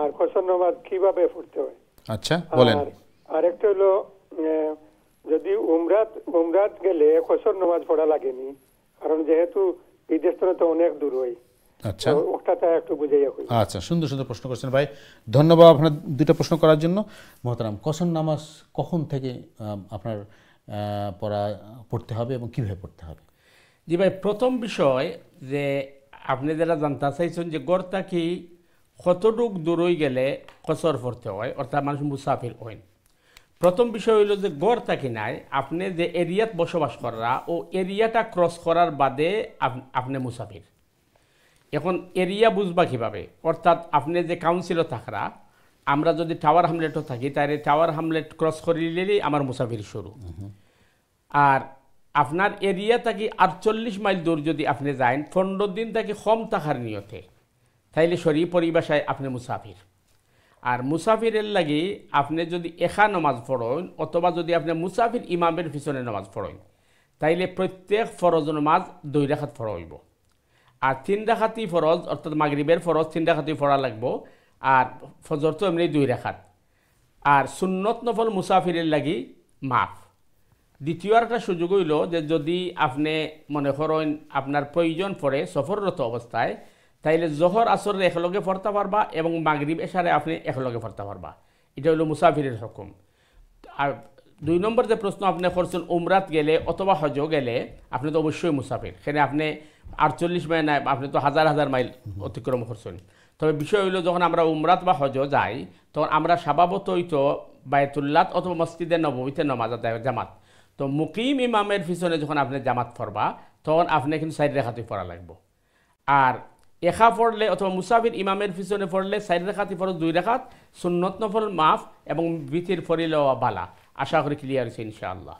আর কসর নামাজ কিভাবে পড়তে হয়?
আচ্ছা বলেন।
আর একটা হলো যদি উমরাত গেলে কসর নামাজ পড়া লাগেনি, কারণ যেহেতু বিদেশ তো অনেক দূর হয়।
আচ্ছা
ওটা একটু বুঝাইয়া কই।
আচ্ছা, সুন্দর সুন্দর প্রশ্ন করছেন ভাই, ধন্যবাদ আপনার 2টা প্রশ্ন করার জন্য। মোহতারাম, কসর নামাজ কখন থেকে আপনার পড়তে হবে এবং কীভাবে পড়তে হবে?
জি ভাই, প্রথম বিষয় যে আপনি যারা জানতে চাইছেন যে গড়টা কি কতটুক দূরই গেলে কসর পড়তে হয়, অর্থাৎ মানুষ মুসাফির হইন। প্রথম বিষয় হইল যে গড় থাকি নাই আপনি যে এরিয়াত বসবাস করা ও এরিয়াটা ক্রস করার বাদে আপনি মুসাফির। এখন এরিয়া বুঝবা কীভাবে, অর্থাৎ আপনি যে কাউন্সিলও থাকরা, আমরা যদি টাওয়ার হামলেটও থাকি তাহলে টাওয়ার হামলেট ক্রস করিলেই আমার মুসাফির শুরু। আর আপনার এরিয়া থাকি 48 মাইল দূর যদি আপনি যান 15 দিন থাকি কম থাকার নিয়তে, তাইলে শরী পরিভাষায় আপনি মুসাফির। আর মুসাফিরের লাগি আপনি যদি একা নমাজ পড়েন অথবা যদি আপনি মুসাফির ইমামের পিছনে নমাজ পড়েন, তাইলে প্রত্যেক ফরজ নমাজ 2 রাকাত পড়াইব। আর 3 রাকাতই ফরজ, অর্থাৎ মাগরিবের ফরজ 3 রাকাতই পড়া লাগবো, আর ফজর তো এমনি 2 রাকাত। আর সুন্নত নফল মুসাফিরের লাগি মাফ। দ্বিতীয় একটা সুযোগ হইল যে যদি আপনি মনে করেন আপনার প্রয়োজন পড়ে সফররত অবস্থায়, তাইলে জোহর আসর একলগে পড়তে পারবা এবং মাগরিব এশারে আপনি একলগে পড়তে পারবা। এটা হলো মুসাফিরের হুকুম। আর 2 নম্বর যে প্রশ্ন আপনি করছেন, উমরাত গেলে অথবা হজ গেলে আপনি তো অবশ্যই মুসাফির। সেখানে আপনি 48 মাইল নাই, আপনি তো হাজার হাজার মাইল অতিক্রম করছেন। তবে বিষয় হইল যখন আমরা উমরাত বা হজ যাই তখন আমরা স্বভাবতই তো বায়তুল্লাহ অথবা মসজিদে নববীতে নামাজ আদায় জামাত। তো মুকিম ইমামের পিছনে যখন আপনি জামাত পড়বা তখন আপনি কিন্তু 4 রাকাতই পড়া লাগবে। আর একা পড়লে অথবা মুসাফির ইমামের পিছনে পড়লে 4 রাকাতই ফরজ, 2 রাকাত সুন্নত নফল মাফ এবং বিতির পড়িলেও বালা। আশা করি ক্লিয়ার হয়েছে ইনশাআল্লাহ।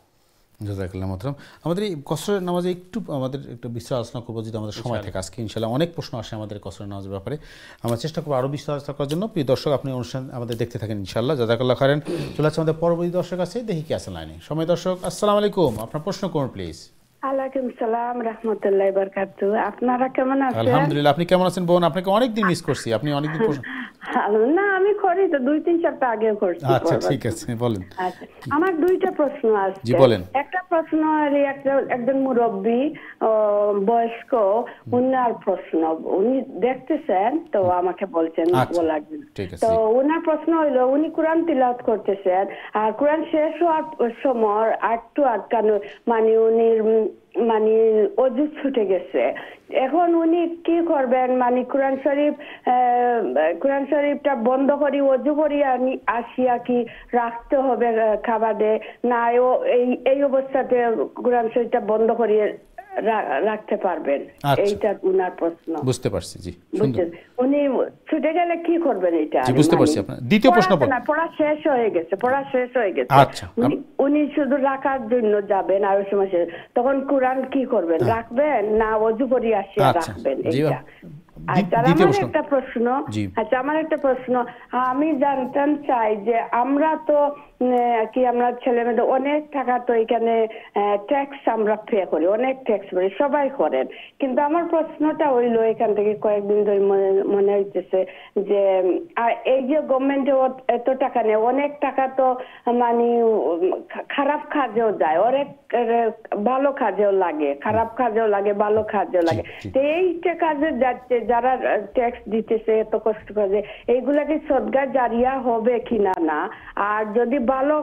জাযাকাল্লাহ মোহতারাম। আমাদের এই কসরের নামাজে একটু আমাদের একটু বিস্তার আলোচনা করবো যদি আমাদের সময় থাকে আজকে ইনশাআল্লাহ। অনেক প্রশ্ন আসে আমাদের কসরের নামাজের ব্যাপারে, আমরা চেষ্টা করবো আরও বিস্তার আলোচনা করার জন্য। প্রিয় দর্শক, আপনি অনুষ্ঠান আমাদের দেখতে থাকেন ইনশাআল্লাহ। জাযাকাল্লাহ খাইরান। চলে আসছে আমাদের পরবর্তী দর্শক আছে, দেখি কি আছে লাইনে। সময় দর্শক, আসসালামু আলাইকুম, আপনার প্রশ্ন করুন প্লিজ।
ওয়ালাইকুম সালাম রাহমাতুল্লাহি ওয়া বারাকাতুহু। আপনারা কেমন আছেন?
আলহামদুলিল্লাহ। আপনি কেমন আছেন বোন? আপনাকে অনেকদিন মিস করছি, আপনি অনেকদিন
না আমি করি তো 2-3 সপ্তাহ আগে করছি।
আচ্ছা ঠিক আছে, বলেন।
আচ্ছা, আমার 2টা প্রশ্ন আছে।
জি বলেন।
একটা প্রশ্ন হলো একজন মুরব্বী বয়স্ক, উনার প্রশ্ন উনি দেখতেছেন তো আমাকে বলছেন বলার জন্য। তো উনার প্রশ্ন হলো উনি কোরআন তিলাওয়াত করতেছেন আর কোরআন শেষ হওয়ার সময় একটু আটকানো মানে অজু ছুটে গেছে। এখন উনি কি করবেন, মানে কোরআন শরীফটা বন্ধ করি অজু করি আসিয়া কি রাখতে হবে খাবারে, না এই অবস্থাতে কোরআন শরীফটা বন্ধ করিয়ে রাখতে পারবেন? এইটা উনার প্রশ্ন।
বুঝতে পারছি। জি সুন্দর।
উনি ছুটে গেলে কি করবেন এটা?
জি বুঝতে পারছি। আপনার দ্বিতীয় প্রশ্ন
পড়া শেষ হয়ে গেছে।
আচ্ছা,
উনি শুধু রাখার জন্য যাবেন আর ওই সময় তখন কোরআন কি করবেন, রাখবেন না অজু করে আসিয়া রাখবেন? এইটা। আচ্ছা, আমার একটা প্রশ্ন আমি জানতাম চাই যে আমরা তো আমরা ছেলে মেয়েদের অনেক টাকা তো এখানে ট্যাক্স আমরা পে করি, অনেক ট্যাক্স করি, সবাই করেন, কিন্তু আমার প্রশ্নটা হইলো এখান থেকে কয়েকদিন ধরে মনে হইতেছে যে এই যে গভর্নমেন্টে এত টাকা নেই, অনেক টাকা তো মানে খারাপ কাজেও যায়, অনেক ভালো কাজেও লাগে, খারাপ কাজেও লাগে, ভালো কাজেও লাগে। তো এইটা কাজে যাচ্ছে যারা ট্যাক্স দিতেছে এত কষ্ট করে, এইগুলা কি সদকা জারিয়া হবে কিনা না, আর যদি ভালো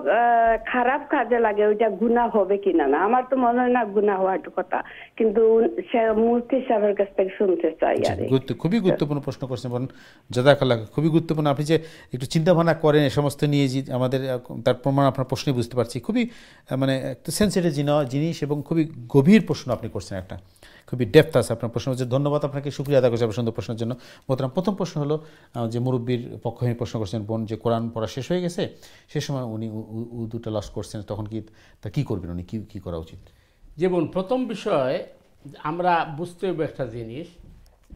খারাপ কাজে লাগে ওইটা গুনাহ হবে কিনা না? আমার তো মনে হয় না গুনাহ হওয়ার কথা, কিন্তু মুফতি সাহেবের কাছ থেকে শুনতে চাই।
খুবই গুরুত্বপূর্ণ প্রশ্ন করছেন বোন, জাযাকাল্লাহ। খুবই গুরুত্বপূর্ণ, আপনি যে একটু চিন্তা ভাবনা করেন এ সমস্ত নিয়ে আমাদের তার প্রমাণ আপনার প্রশ্নে বুঝতে পারছি। খুবই মানে একটা সেন্সিটিভ জিনিস এবং খুবই গভীর প্রশ্ন আপনি করছেন, একটা খুবই ডেপথ আছে আপনার প্রশ্ন হচ্ছে। ধন্যবাদ আপনাকে, শুকরিয়া আদা করছি আপনার সুন্দর প্রশ্নের জন্য। মোহতারাম, প্রথম প্রশ্ন হলো যে মুরব্বীর পক্ষ হয়ে প্রশ্ন করছেন বোন, যে কোরআন পড়া শেষ হয়ে গেছে, সে সময় উনি উদুটা লস করছেন, তখন কি করবেন উনি, কি করা উচিত?
যেমন প্রথম বিষয় আমরা বুঝতে হবে একটা জিনিস,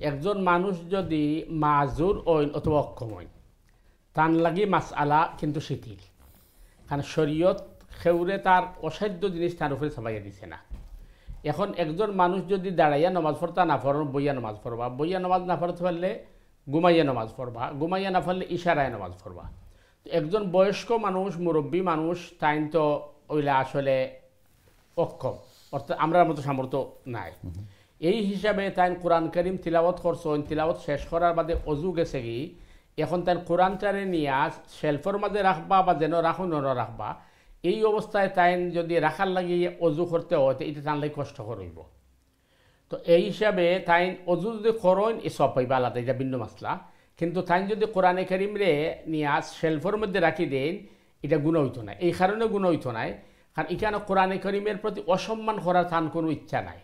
একজন মানুষ যদি মাজুর হইন অথবা অক্ষম হইন, তার লাগি মাসআলা কিন্তু শিথিল, কারণ শরীয়ত খেউরে তার অসাধ্য জিনিস তার উপরে চাপাইয়া দিছে না। এখন একজন মানুষ যদি দাঁড়াইয়া নমাজ পড়তা না পড়ো, বইয়া নমাজ পড়বা, বইয়া নমাজ না পড়তে পারলে ঘুমাইয়া নমাজ পড়বা, ঘুমাইয়া না পারলে ইশারায় নমাজ পড়বা। একজন বয়স্ক মানুষ, মুরব্বী মানুষ, তাই তো ওইলা আসলে অক্ষম, অর্থাৎ আমরা মতো সামর্থ্য নাই। এই হিসাবে তাই কোরআন কারীম তিলাওয়াত করছেন, তিলাওয়াত শেষ করার বাদে অজু গেছে কি, এখন তাই কোরআনটারে নিয়ে শেলফর মাঝে রাখবা বা যেন রাখো রাখবা, এই অবস্থায় তাই যদি রাখার লাগিয়ে অজু করতে হয় এটা তার লাগে কষ্টকর হইব। তো এই হিসাবে তাই অজু যদি করেন এই সব পাইবা আলাদা, এটা ভিন্ন মাসলা। কিন্তু তাই যদি কোরআনে কারিম রে নিয়ে শেলফের মধ্যে রাখি দেন, এটা গুণ হইতো না। এই কারণে গুণ হইতো নাই, কারণ এখানে কোরআনে কারিমের প্রতি অসম্মান করার তার কোনো ইচ্ছা নাই।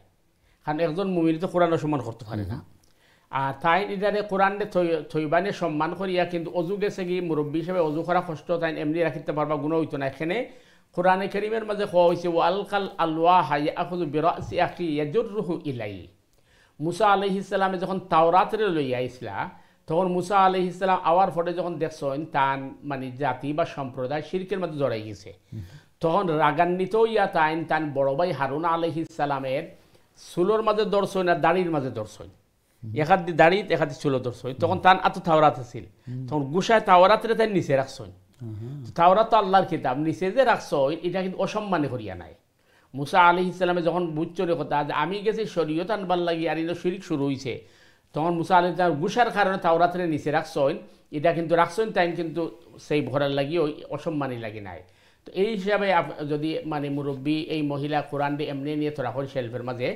কারণ একজন মুমিন তো কোরআন অসম্মান করতে পারে না। আর তাই এটারে কোরআনে থইবানে সম্মান করিয়া কিন্তু অজু গেছে কি মুরব্বী হিসেবে অজু করা কষ্ট, তাই এমনি রাখিতে পারবা, গুণ হইতো না। এখানে কোরআনে কারিমের মাঝে কোয়া হয়েছে ওয়ালকাল আলওয়াহা ইয়াখুযু বিরাসি আখি ইয়াজুররুহু ইলাই। মুসা আলাইহিস সালামে যখন তাওরাতরে লইয়া আইছিলা, তখন মুসা আলাইহিস সালাম আওয়ার পরে যখন দেখছেন তান মানে জাতি বা সম্প্রদায় শিরকের মধ্যে জড়াই গেছে, তখন রাগান্বিত ইয়া তান বড় ভাই হারুন আলাইহিস সালামের চুলোর মাঝে দর্শন আর দাড়ির মাঝে দর্শন, একাদি দাড়ি একাদি চুলো দর্শন। তখন তান এত তাওরাত আছিল, তখন গুসায় তাওরাতরে তাই নিচে রাখছেন। তাওরাত তো আল্লাহর কিতাব, নিচে যে রাখছেন এটা কিন্তু অসম্মানে করিয়া নাই। মুসা আলাইহিস সালামে যখন বুঝছরে কথা যে আমি গেছি শরীয়ত আনবার লাগি আর ইনো শিরিক শুরু হয়েছে, তখন মুসা আলাইহিস সালাম গুসার কারণে তাওরাতরে নিচে রাখছেন, এটা কিন্তু রাখছেন তাই কিন্তু সেই ভরার লাগি ওই অসম্মানী লাগি নাই। তো এই হিসাবে যদি মানে মুরব্বী এই মহিলা কোরআন দিয়ে এমনি নিয়ে তো রাখুন শেলফের মাঝে,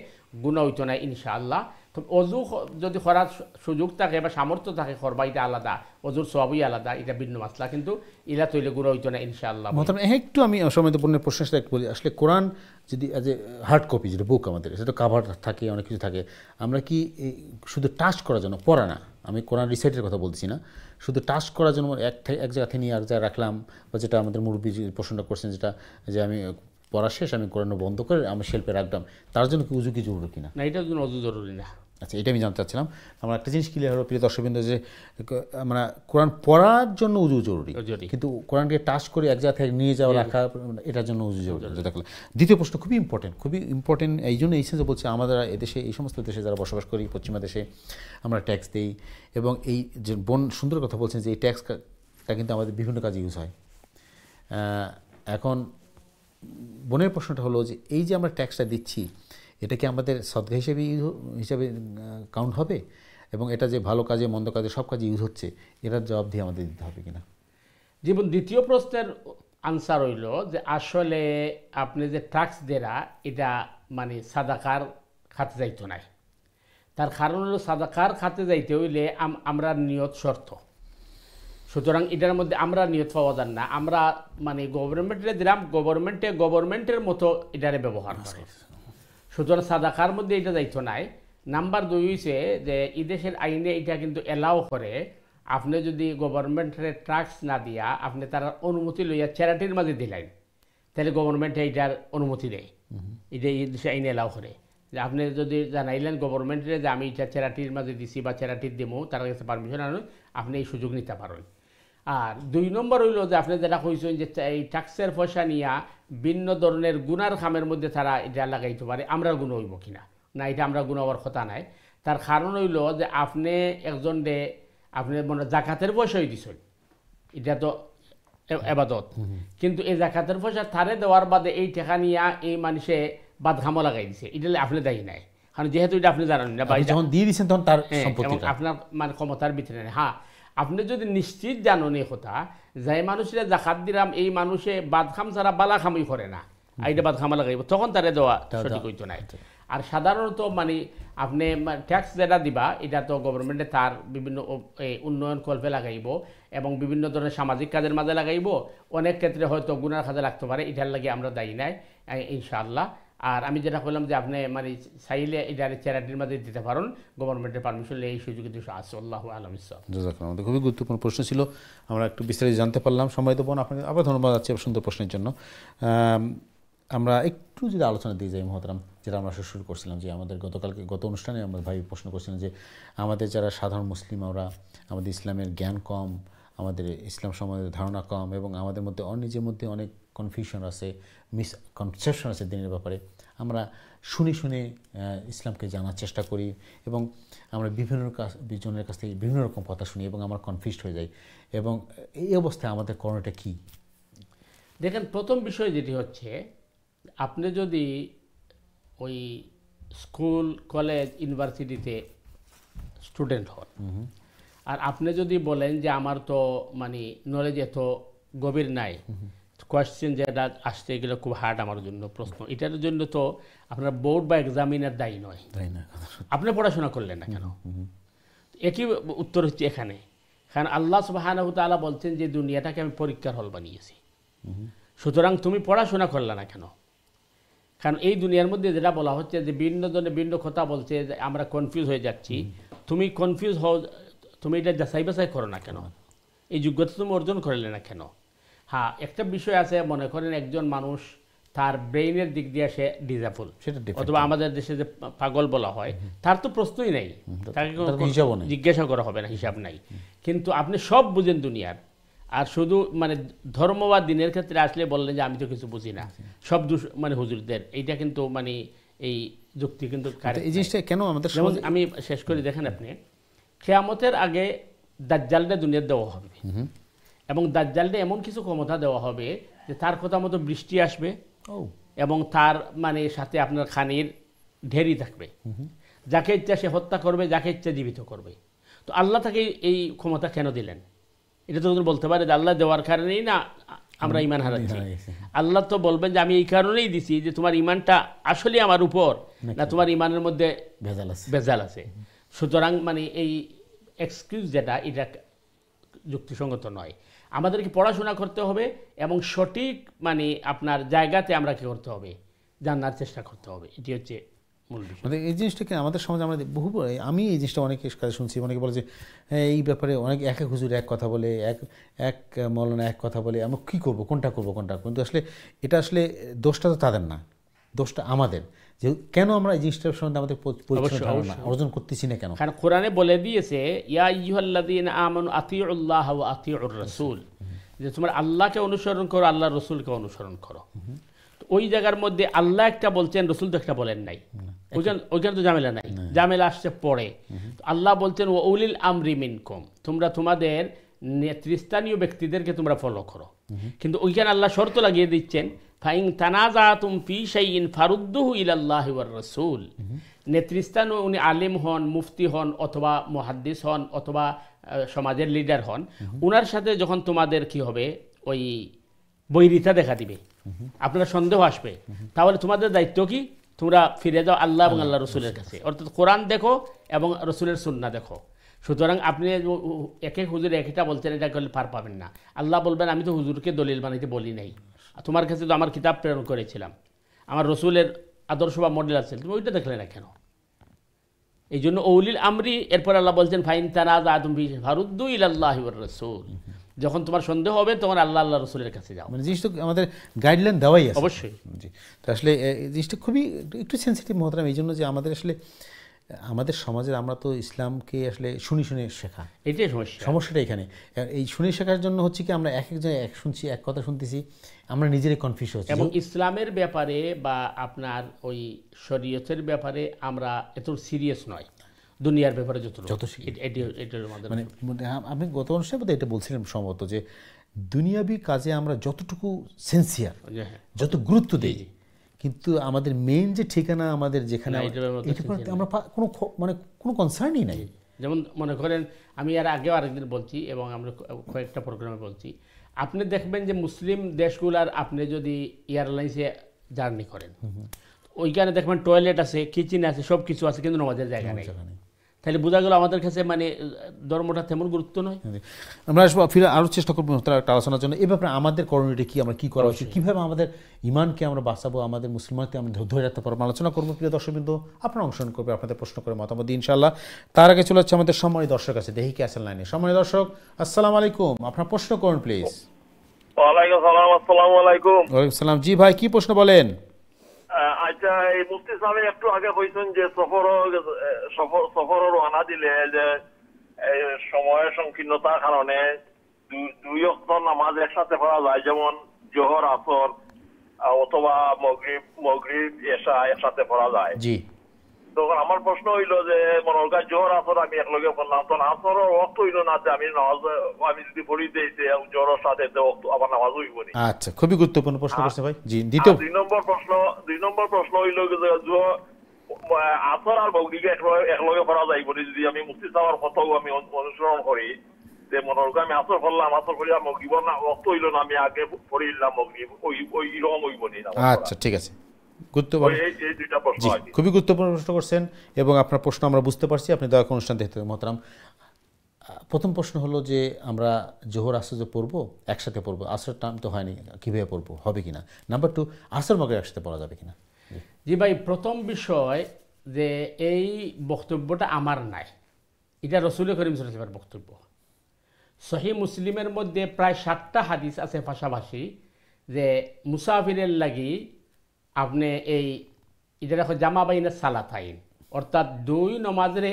গুণ হইতো না ইনশাআল্লাহ। তো অজু যদি করার সুযোগ থাকে বা সামর্থ্য থাকে করবা, এটা আলাদা, অজুর সবই আলাদা, এটা ভিন্ন মাসলা। কিন্তু ইলা তৈলে গুণ হইতো না ইনশাআল্লাহ।
একটু আমি সময়পূর্ণ প্রশ্নটা একটু বলি। আসলে কোরআন যদি অ্যাজ এ হার্ড কপি, যেটা বুক আমাদের, সেটা কাভার থাকে, অনেক কিছু থাকে, আমরা কি শুধু টাচ করার জন্য, পড়া না, আমি কোরআন রিসাইটের কথা বলছি না, শুধু টাচ করার জন্য এক জায়গা থেকে নিয়ে আর জায়গায় রাখলাম, বা যেটা আমাদের মুরব্বী প্রশ্নটা করছেন, যেটা যে আমি পড়া শেষ আমি কোরআন বন্ধ করে আমি শেলফে রাখলাম, তার জন্য কি উজু কি জরুরি কিনা?
না, এটার জন্য অজু জরুরি না।
আচ্ছা, এটা আমি জানতে চাচ্ছিলাম। আমার একটা জিনিস ক্লিয়ার হলো প্রিয় দর্শকবৃন্দ, যে আমরা কোরআন পড়ার জন্য উজু জরুরি, কিন্তু কোরআনকে টাচ করে এক জায়গা থেকে নিয়ে যাওয়া রাখা, এটার জন্য উজু জরুরি। দ্বিতীয় প্রশ্ন খুবই ইম্পর্টেন্ট এই জন্য এই সেন্সে বলছি, আমাদের এদেশে, এই সমস্ত দেশে যারা বসবাস করি, পশ্চিমা দেশে আমরা ট্যাক্স দিই, এবং এই যে বোন সুন্দর কথা বলছেন যে এই ট্যাক্সটা কিন্তু আমাদের বিভিন্ন কাজে ইউজ হয়। এখন বোনের প্রশ্নটা হলো যে এই যে আমরা ট্যাক্সটা দিচ্ছি, এটা কি আমাদের সদকা হিসেবে কাউন্ট হবে, এবং এটা যে ভালো কাজে মন্দ কাজে সব কাজে ইউজ হচ্ছে, এটার জবাব দিয়ে আমাদের দিতে হবে কিনা?
যেমন দ্বিতীয় প্রশ্নের আনসার হইল যে আসলে আপনি যে ট্যাক্স দেরা এটা মানে সাদাকার খাতে যাইতো নাই। তার কারণ হলো সাদাকার খাতে যাইতে হইলে আমরা নিয়ত শর্ত, সুতরাং এটার মধ্যে আমরা নিয়ত পাওয়া যান না। আমরা মানে গভর্নমেন্টে দিলাম, গভর্নমেন্টের মতো এটারে ব্যবহার করে, সুতরাং সাদাকার মধ্যে এটা যাইতো নাই। নাম্বার 2 হইছে যে এই দেশের আইনে এটা কিন্তু এলাও করে, আপনি যদি গভর্নমেন্টের ট্যাক্স না দিয়া আপনি তার অনুমতি লইয়া চ্যারিটির মাঝে দিলেন, তাহলে গভর্নমেন্টে এটার অনুমতি দেয়। এটা এই দেশে আইনে এলাও করে যে আপনি যদি জানাইলেন গভর্নমেন্টের যে আমি এটা চ্যারিটির মাঝে দিছি বা চ্যারিটির দেবো, তার কাছে পারমিশন আনুন, আপনি এই সুযোগ নিতে পারেন। আর 2 নম্বর হইল যে আপনি যেটা কইছেন যে এই ট্যাক্সের পয়সা নিয়া ভিন্ন ধরনের গুনার খামের মধ্যে তারা এটা লাগাইতে পারে, আমরা গুণ হইব কিনা না, এটা আমরা গুণ হওয়ার কথা নাই। তার কারণ হইল যে আপনি একজন আপনি মনে জাকাতের পয়সাই দিছেন, এটা তো এবাদত, কিন্তু এই জাকাতের পয়সা তারে দেওয়ার বাদে এই টাকা নিয়া এই মানুষে বাদঘামো লাগাই দিছে, এটা আপনি দায়ী নাই, কারণ যেহেতু এটা আপনি জানেন না,
যখন দিয়ে দিচ্ছেন তখন তার সম্পত্তি
আপনার মানে ক্ষমতার ভিতরে নেই। হ্যাঁ, আপনি যদি নিশ্চিত জানেন এই কথা যে মানুষের জাকাত দিলাম, এই মানুষে বাদখাম ছাড়া বালা খামই করে না, এইটা বাদখামা লাগাইব, তখন তারে দেওয়া সঠিক হইতো নাই। আর সাধারণত মানে আপনি ট্যাক্স যেটা দিবা, এটা তো গভর্নমেন্টে তার বিভিন্ন উন্নয়ন কল্পে লাগাইব এবং বিভিন্ন ধরনের সামাজিক কাজের মাঝে লাগাইব, অনেক ক্ষেত্রে হয়তো গুনার কাজে লাগতে পারে, এটার লাগে আমরা দায়ী নাই ইনশাআল্লাহ। আর আমি যেটা বললাম যে আপনি মানে চাইলে এটা চ্যারিটির মাঝে দিতে পারেন, গভর্নমেন্টের পারমিশন এই সুযোগ কিন্তু আছে। আল্লাহু আ'লাম।
আমাদের খুবই গুরুত্বপূর্ণ প্রশ্ন ছিল, আমরা একটু বিস্তারিত জানতে পারলাম। সময় দেবো আপনাকে আবার ধন্যবাদ যাচ্ছি সুন্দর প্রশ্নের জন্য। আমরা একটু যদি আলোচনা দিয়ে যাই মহতারাম, যেটা আমরা শুরু করছিলাম, যে আমাদের গত অনুষ্ঠানে আমরা ভাই প্রশ্ন করছিলাম যে আমাদের যারা সাধারণ মুসলিম, আমরা আমাদের ইসলামের জ্ঞান কম, আমাদের ইসলাম সম্বন্ধে ধারণা কম, এবং আমাদের মধ্যে নিজের মধ্যে অনেক কনফিউশন আছে, মিসকনসেপশন আছে দিনের ব্যাপারে। আমরা শুনে ইসলামকে জানার চেষ্টা করি, এবং আমরা জনের কাছ থেকে বিভিন্ন রকম কথা শুনি, এবং আমরা কনফিউজড হয়ে যাই। এবং এই অবস্থায় আমাদের করণীয়টা কী?
দেখেন, প্রথম বিষয় যেটি হচ্ছে, আপনি যদি ওই স্কুল কলেজ ইউনিভার্সিটিতে স্টুডেন্ট হন, আর আপনি যদি বলেন যে আমার তো মানে নলেজ এত গভীর নাই, কোয়েশ্চেন যেটা আসছে এগুলো খুব হার্ড আমার জন্য প্রশ্ন। এটার জন্য তো আপনার বোর্ড বা এক্সামিনার দায়ী নয়, আপনি পড়াশোনা করলেন না কেন? একই উত্তর হচ্ছে এখানে, কারণ আল্লাহ সুবহানাহু ওয়া তাআলা বলছেন যে দুনিয়াটাকে আমি পরীক্ষার হল বানিয়েছি। সুতরাং তুমি পড়াশোনা করলে না কেন? কারণ এই দুনিয়ার মধ্যে যেটা বলা হচ্ছে যে ভিন্ন জনে ভিন্ন কথা বলছে, যে আমরা কনফিউজ হয়ে যাচ্ছি। তুমি কনফিউজ হও, তুমি এটা যাচাই বাছাই করো না কেন? এই যোগ্যতা তুমি অর্জন করলে না কেন? হ্যাঁ, একটা বিষয় আছে, মনে করেন একজন মানুষ তার ব্রেইনের দিক দিয়ে সে ডিজাফুল, অথবা আমাদের দেশে যে পাগল বলা হয়, তার তো প্রশ্নই নেই, তাকে জিজ্ঞাসা করা হবে না, হিসাব নাই। কিন্তু আপনি সব বুঝেন দুনিয়ার, আর শুধু মানে ধর্ম বা দিনের ক্ষেত্রে আসলে বললেন যে আমি তো কিছু বুঝি না, সব মানে হুজুরদের, এইটা কিন্তু মানে এই যুক্তি কিন্তু
এই জিনিসটা কেন আমাদের,
যেমন আমি শেষ করে দেখেন আপনি, কিয়ামতের আগে দাজ্জালটা দুনিয়ার দেওয়া হবে, এবং দাজ্জালটা এমন কিছু ক্ষমতা দেওয়া হবে যে তার কথা মতো বৃষ্টি আসবে, এবং তার মানে সাথে আপনার খানির ঢেরি থাকবে, যাকে ইচ্ছা সে হত্যা করবে, যাকে ইচ্ছা জীবিত করবে। তো আল্লাহ তাকে এই ক্ষমতা কেন দিলেন? এটা তো বলতে পারে যে আল্লাহ দেওয়ার কারণেই না আমরা ইমান হারাচ্ছি। আল্লাহ তো বলবেন যে আমি এই কারণেই দিছি যে তোমার ইমানটা আসলে আমার উপর, না তোমার ইমানের মধ্যে ভেজাল আছে। সুতরাং মানে এই এক্সকিউজ যেটা, এটা যুক্তিসঙ্গত নয়। আমাদেরকে পড়াশোনা করতে হবে এবং সঠিক মানে আপনার জায়গাতে আমরা কি করতে হবে, জানার চেষ্টা করতে হবে। এটি হচ্ছে মূল বিষয়।
মানে এই জিনিসটাকে আমাদের সমাজে আমরা বহু, আমি এই জিনিসটা অনেকের কাছে শুনছি, অনেকে বলে যে এই ব্যাপারে অনেক এক হুজুর এক কথা বলে, এক মৌলানা এক কথা বলে, আমরা কী করবো, কোনটা করবো কোনটা। কিন্তু আসলে এটা আসলে দোষটা তো তাদের না, দোষটা আমাদের, যে কেন আমরা এই জিনিসটার সম্বন্ধে আমাদের অর্জন করতেছি না কেন?
কারণ কোরআনে বলে দিয়েছে ইয়া আইয়ুহাল্লাযীনা আমানু আতিউল্লাহ ওয়া আতিউর রাসূল, যে তোমরা আল্লাহকে অনুসরণ করো, আল্লাহর রাসূলকে অনুসরণ করো। তো ওই জায়গার মধ্যে আল্লাহ একটা বলছেন, রাসূল তো একটা বলেন নাই, ওইখানে তো ঝামেলা নাই, ঝামেলা আসছে পরে। আল্লাহ বলছেন ওয়া উলিল আমরি মিনকুম, তোমরা তোমাদের নেতৃস্থানীয় ব্যক্তিদেরকে তোমরা ফলো করো। কিন্তু ওইখানে আল্লাহ শর্ত লাগিয়ে দিচ্ছেন ফাইন তানাজাতুম ফি শাইইন ফারুদ্দুহু ইলাল্লাহি ওয়ার রাসূল। নেতৃস্থান উনি আলেম হন, মুফতি হন, অথবা মুহাদ্দিস হন, অথবা সমাজের লিডার হন, উনার সাথে যখন তোমাদের কি হবে, ওই বৈরিতা দেখা দিবে, আপনার সন্দেহ আসবে, তাহলে তোমাদের দায়িত্ব কি? তোমরা ফিরে যাও আল্লাহ এবং আল্লাহ রসুলের কাছে, অর্থাৎ কোরআন দেখো এবং রসুলের সুন্নাহ দেখো। সুতরাং আপনি এক এক হুজুর একটা বলছেন, এটা করলে পার পাবেন না। আল্লাহ বলবেন আমি তো হুজুরকে দলিল বানাইতে বলি নাই, তোমার কাছে তো আমার কিতাব প্রেরণ করেছিলাম, আমার রসুলের আদর্শ বা মডেল আছে, তুমি ওইটা দেখলে না কেন? এই জন্য উলিল আমরি, এরপর আল্লাহ বলছেন ফাইন তানাজাতুম ফি ফারুদ্দু ইলাল্লাহি ওয়ার রাসূল, যখন তোমার সন্দেহ হবে তখন আল্লাহ আল্লাহ রসুলের কাছে যাও।
মানে জিনিসটা আমাদের গাইডলাইন দেওয়াই আছে
অবশ্যই।
জি, তো আসলে এই জিনিসটা খুবই একটু সেন্সিটিভ মহতরাম, এই জন্য যে আমাদের আসলে আমাদের সমাজের আমরা তো ইসলামকে আসলে শুনে শুনে শেখা,
এটাই
সমস্যাটা এখানে। এই শুনে শেখার জন্য হচ্ছে কি আমরা এক একজন এক শুনছি, এক কথা শুনতেছি, আমরা নিজেরাই কনফিউজ হচ্ছি।
এবং ইসলামের ব্যাপারে বা আপনার ওই শরীয়তের ব্যাপারে আমরা এত সিরিয়াস নয়, দুনিয়ার ব্যাপারে যত
মানে আমি গত অনুষ্ঠানে বোধহয় এটা বলছিলাম সম্ভবত, যে দুনিয়াবি কাজে আমরা যতটুকু সেন্সিয়ার, যত গুরুত্ব দিই, কিন্তু আমাদের মেইন যে ঠিকানা আমাদের যেখানে আমরা কোনো কনসার্নই নাই।
যেমন মনে করেন, আমি আর আগেও আরেকদিন বলছি এবং আমরা কয়েকটা প্রোগ্রামে বলছি, আপনি দেখবেন যে মুসলিম দেশগুলার আপনি যদি এয়ারলাইন্সে জার্নি করেন, ওইখানে দেখবেন টয়লেট আছে, কিচেন আছে, সব কিছু আছে, কিন্তু নামাজের জায়গা নেই। তাহলে বোঝা গেল আমাদের কাছে মানে ধর্মটা তেমন গুরুত্ব নয়।
আমরা আসবো ফিরে আরও চেষ্টা করবো তারা একটা আলোচনার জন্য। এই ব্যাপারে আমাদের করণীয়টা কী, আমরা কী করা উচিত, কীভাবে আমাদের ইমানকে আমরা বাঁচাবো, আমাদের মুসলমানকে আমরা ধরে রাখতে পারবো, আলোচনা করবো। প্রিয় দর্শকবৃন্দ, আপনারা অংশগ্রহণ করবে, আপনাদের প্রশ্ন করে মতামত ইনশাআল্লাহ। তার আগে চলে যাচ্ছে আমাদের সম্মানিত দর্শক আছে, দেখি কে আছেন লাইনে। সম্মানিত দর্শক, আসসালামু আলাইকুম, আপনার প্রশ্ন করুন প্লিজ।
ওয়ালাইকুম সালাম। আসসালামু আলাইকুম।
ওয়ালাইকুম সালাম। জি ভাই, কি প্রশ্ন বলেন?
আচ্ছা, এই মুফতি সাহেব একটু আগে কইছেন যে সফর রওনা দিলে যে সময়ের সংকীর্ণতার কারণে দুই ওয়াক্ত নামাজ একসাথে পড়া যায়, যেমন জোহর আসর অথবা মাগরিব এশা একসাথে পড়া যায়।
জি।
তখন আমার প্রশ্ন হইল যে মনে জোহর আসর আমি একলগে পড়লাম, তখন আসরের ওয়াক্ত হইল না, যে আমি যদি পড়ি দিতে জোহরের সাথে আবার নামাজ হইব না।
আচ্ছা, খুবই গুরুত্বপূর্ণ প্রশ্ন করছে ভাই। জি। দুই
নম্বর প্রশ্ন হইল যে আসর আর মাগরিব একলগে পড়া যাইব যদি আমি মুফতি সাহেবের কথাও আমি অনুসরণ করি, যে মনে করো আমি আসর করলাম, আসর করিয়া মগরিব না ওয়াক্ত হইল না, আমি আগে পড়িলাম মগরিব, ওই এরকম হইব না।
আচ্ছা ঠিক আছে, গুরুত্বপূর্ণ,
এই দুইটা প্রশ্ন আর কি।
খুবই গুরুত্বপূর্ণ প্রশ্ন করছেন এবং আপনার প্রশ্ন আমরা বুঝতে পারছি, আপনি দয়া করে অনুষ্ঠান দেখতে মহতারাম। প্রথম প্রশ্ন হলো যে আমরা জোহর আসর যে পড়বো একসাথে পড়বো, আসর টাইম তো হয়নি, কীভাবে পড়বো, হবে কিনা? নাম্বার 2, আসর মাগরিব একসাথে পড়া যাবে কিনা?
জি ভাই, প্রথম বিষয় যে এই বক্তব্যটা আমার নাই, এটা রসুল করিম সাল্লাল্লাহু আলাইহি ওয়াসাল্লামের বক্তব্য। সহিহ মুসলিমের মধ্যে প্রায় 7টা হাদিস আছে পাশাপাশি যে মুসাফিরের লাগি আপনি এই এটা দেখো জামা বাইনের সালাতাইন, অর্থাৎ 2 নমাজের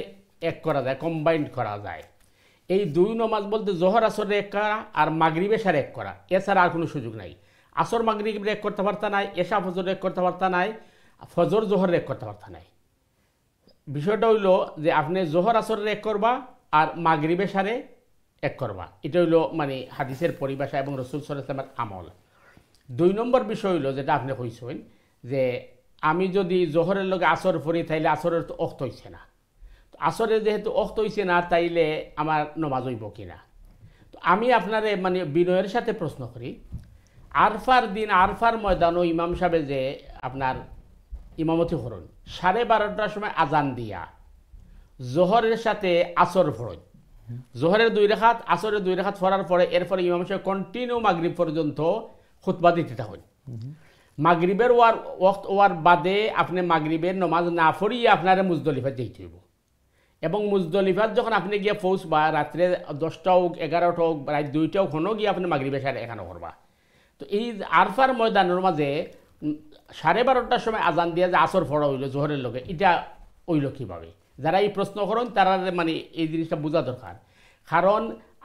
এক করা যায়, কম্বাইন্ড করা যায়। এই 2 নমাজ বলতে জোহর আসরের এক করা আর মাগরিব এশার এক করা, এছাড়া আর কোনো সুযোগ নাই। আসর মাগরিবের এক করতে পারতা নাই, এশা ফজর এক করতে পারতা নাই, ফজর জোহরের এক করতে পারতা নাই। বিষয়টা হইল যে আপনি জোহর আসরের এক করবা আর মাগরিব এশারে এক করবা, এটা হইল মানে হাদিসের পরিভাষা এবং রাসূল সাল্লাল্লাহু আলাইহি ওয়াসাল্লামের আমল। 2 নম্বর বিষয় হইল যেটা আপনি কইছেন যে আমি যদি জোহরের লগে আসর পড়ি তাইলে আসরের তো অক্ত হইছে না, তো আসরের যেহেতু অক্ত হইছে না তাইলে আমার নমাজ হইব কিনা। তো আমি আপনারে মানে বিনয়ের সাথে প্রশ্ন করি, আরফার দিন আরফার ময়দানও ইমাম সাহেব যে আপনার ইমামতি করুন 12:30টার সময় আজান দিয়া জোহরের সাথে আসর পড়েন, জোহরের 2 রাকাত আসরের 2 রাকাত পড়ার পরে এরপরে ইমাম সাহেব কন্টিনিউ মাগরিব পর্যন্ত খুতবা দিতে থাকেন। মাগরিবের ওয়াক্ত ওয়ার বাদে আপনি মাগরিবের নমাজ না পড়িয়ে আপনারা মুজদলিফা যেতে হইব এবং মুজদলিফাত যখন আপনি গিয়ে পৌঁছবা রাত্রে 10টা হোক 11টা হোক রাত 2টা হোক হনো গিয়ে আপনি মাগরিবের সাথে এখানে করবা। তো এই আরফার ময়দানের মাঝে 12:30টার সময় আজান দিয়ে যে আসর পড়া হইল জোহরের লগে, এটা হইল কীভাবে? যারা এই প্রশ্ন করেন তারা মানে এই জিনিসটা বোঝা দরকার, কারণ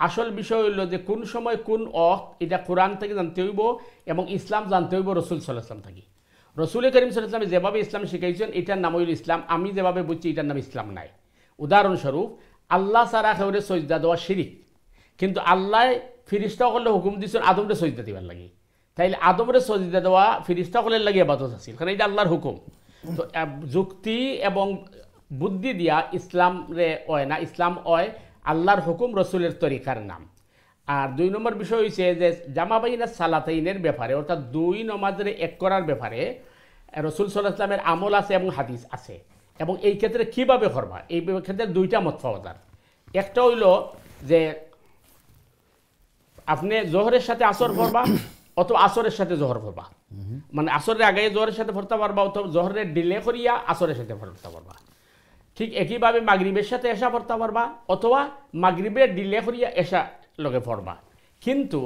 আসল বিষয় হইল যে কোন সময় কোন এটা কোরআন থেকে জানতে হইব এবং ইসলাম জানতে হইব রসুল সাল্লাল্লাহু আলাইহি ওয়াসাল্লাম থেকে। রসুল করিম সাল্লাল্লাহু আলাইহি ওয়াসাল্লাম যেভাবে ইসলাম শিখাইছেন এটার নাম হইল ইসলাম, আমি যেভাবে বুঝছি এটার নাম ইসলাম নাই। উদাহরণস্বরূপ আল্লাহ ছাড়া কেউরে সজদা দেওয়া শিরিক, কিন্তু আল্লাহ ফিরিস্তা করলে হুকুম দিচ্ছেন আদমরে সজদা দিবার লাগে, তাইলে আদমরে সজদা দেওয়া ফিরিস্তা করলে লাগে ইবাদত আছিল, কারণ এটা আল্লাহর হুকুম। তো যুক্তি এবং বুদ্ধি দিয়া ইসলাম রে হয় না, ইসলাম হয় আল্লাহর হুকুম রসুলের তরিকার নাম। আর 2 নম্বর বিষয় হয়েছে যে জামা বাইনা সালাতাইনের ব্যাপারে, অর্থাৎ 2 নমাজের এক করার ব্যাপারে রসুল সাল্লাল্লাহু আলাইহি ওয়াসাল্লামের আমল আছে এবং হাদিস আছে, এবং এই ক্ষেত্রে কীভাবে করবা এই ক্ষেত্রে 2টা মত পাওয়া যায়। একটা হইল যে আপনি জোহরের সাথে আসর পড়বা অথবা আসরের সাথে জোহর পড়বা, মানে আসরের আগে জোহরের সাথে পড়তে পারবা অথবা জোহরের ডিলে করিয়া আসরের সাথে পড়তে পারবা। ঠিক একইভাবে মাগরিবের সাথে এশা পড়তে পারবা অথবা মাগরিবের ডিলে করিয়া এশা লগে পড়বা। কিন্তু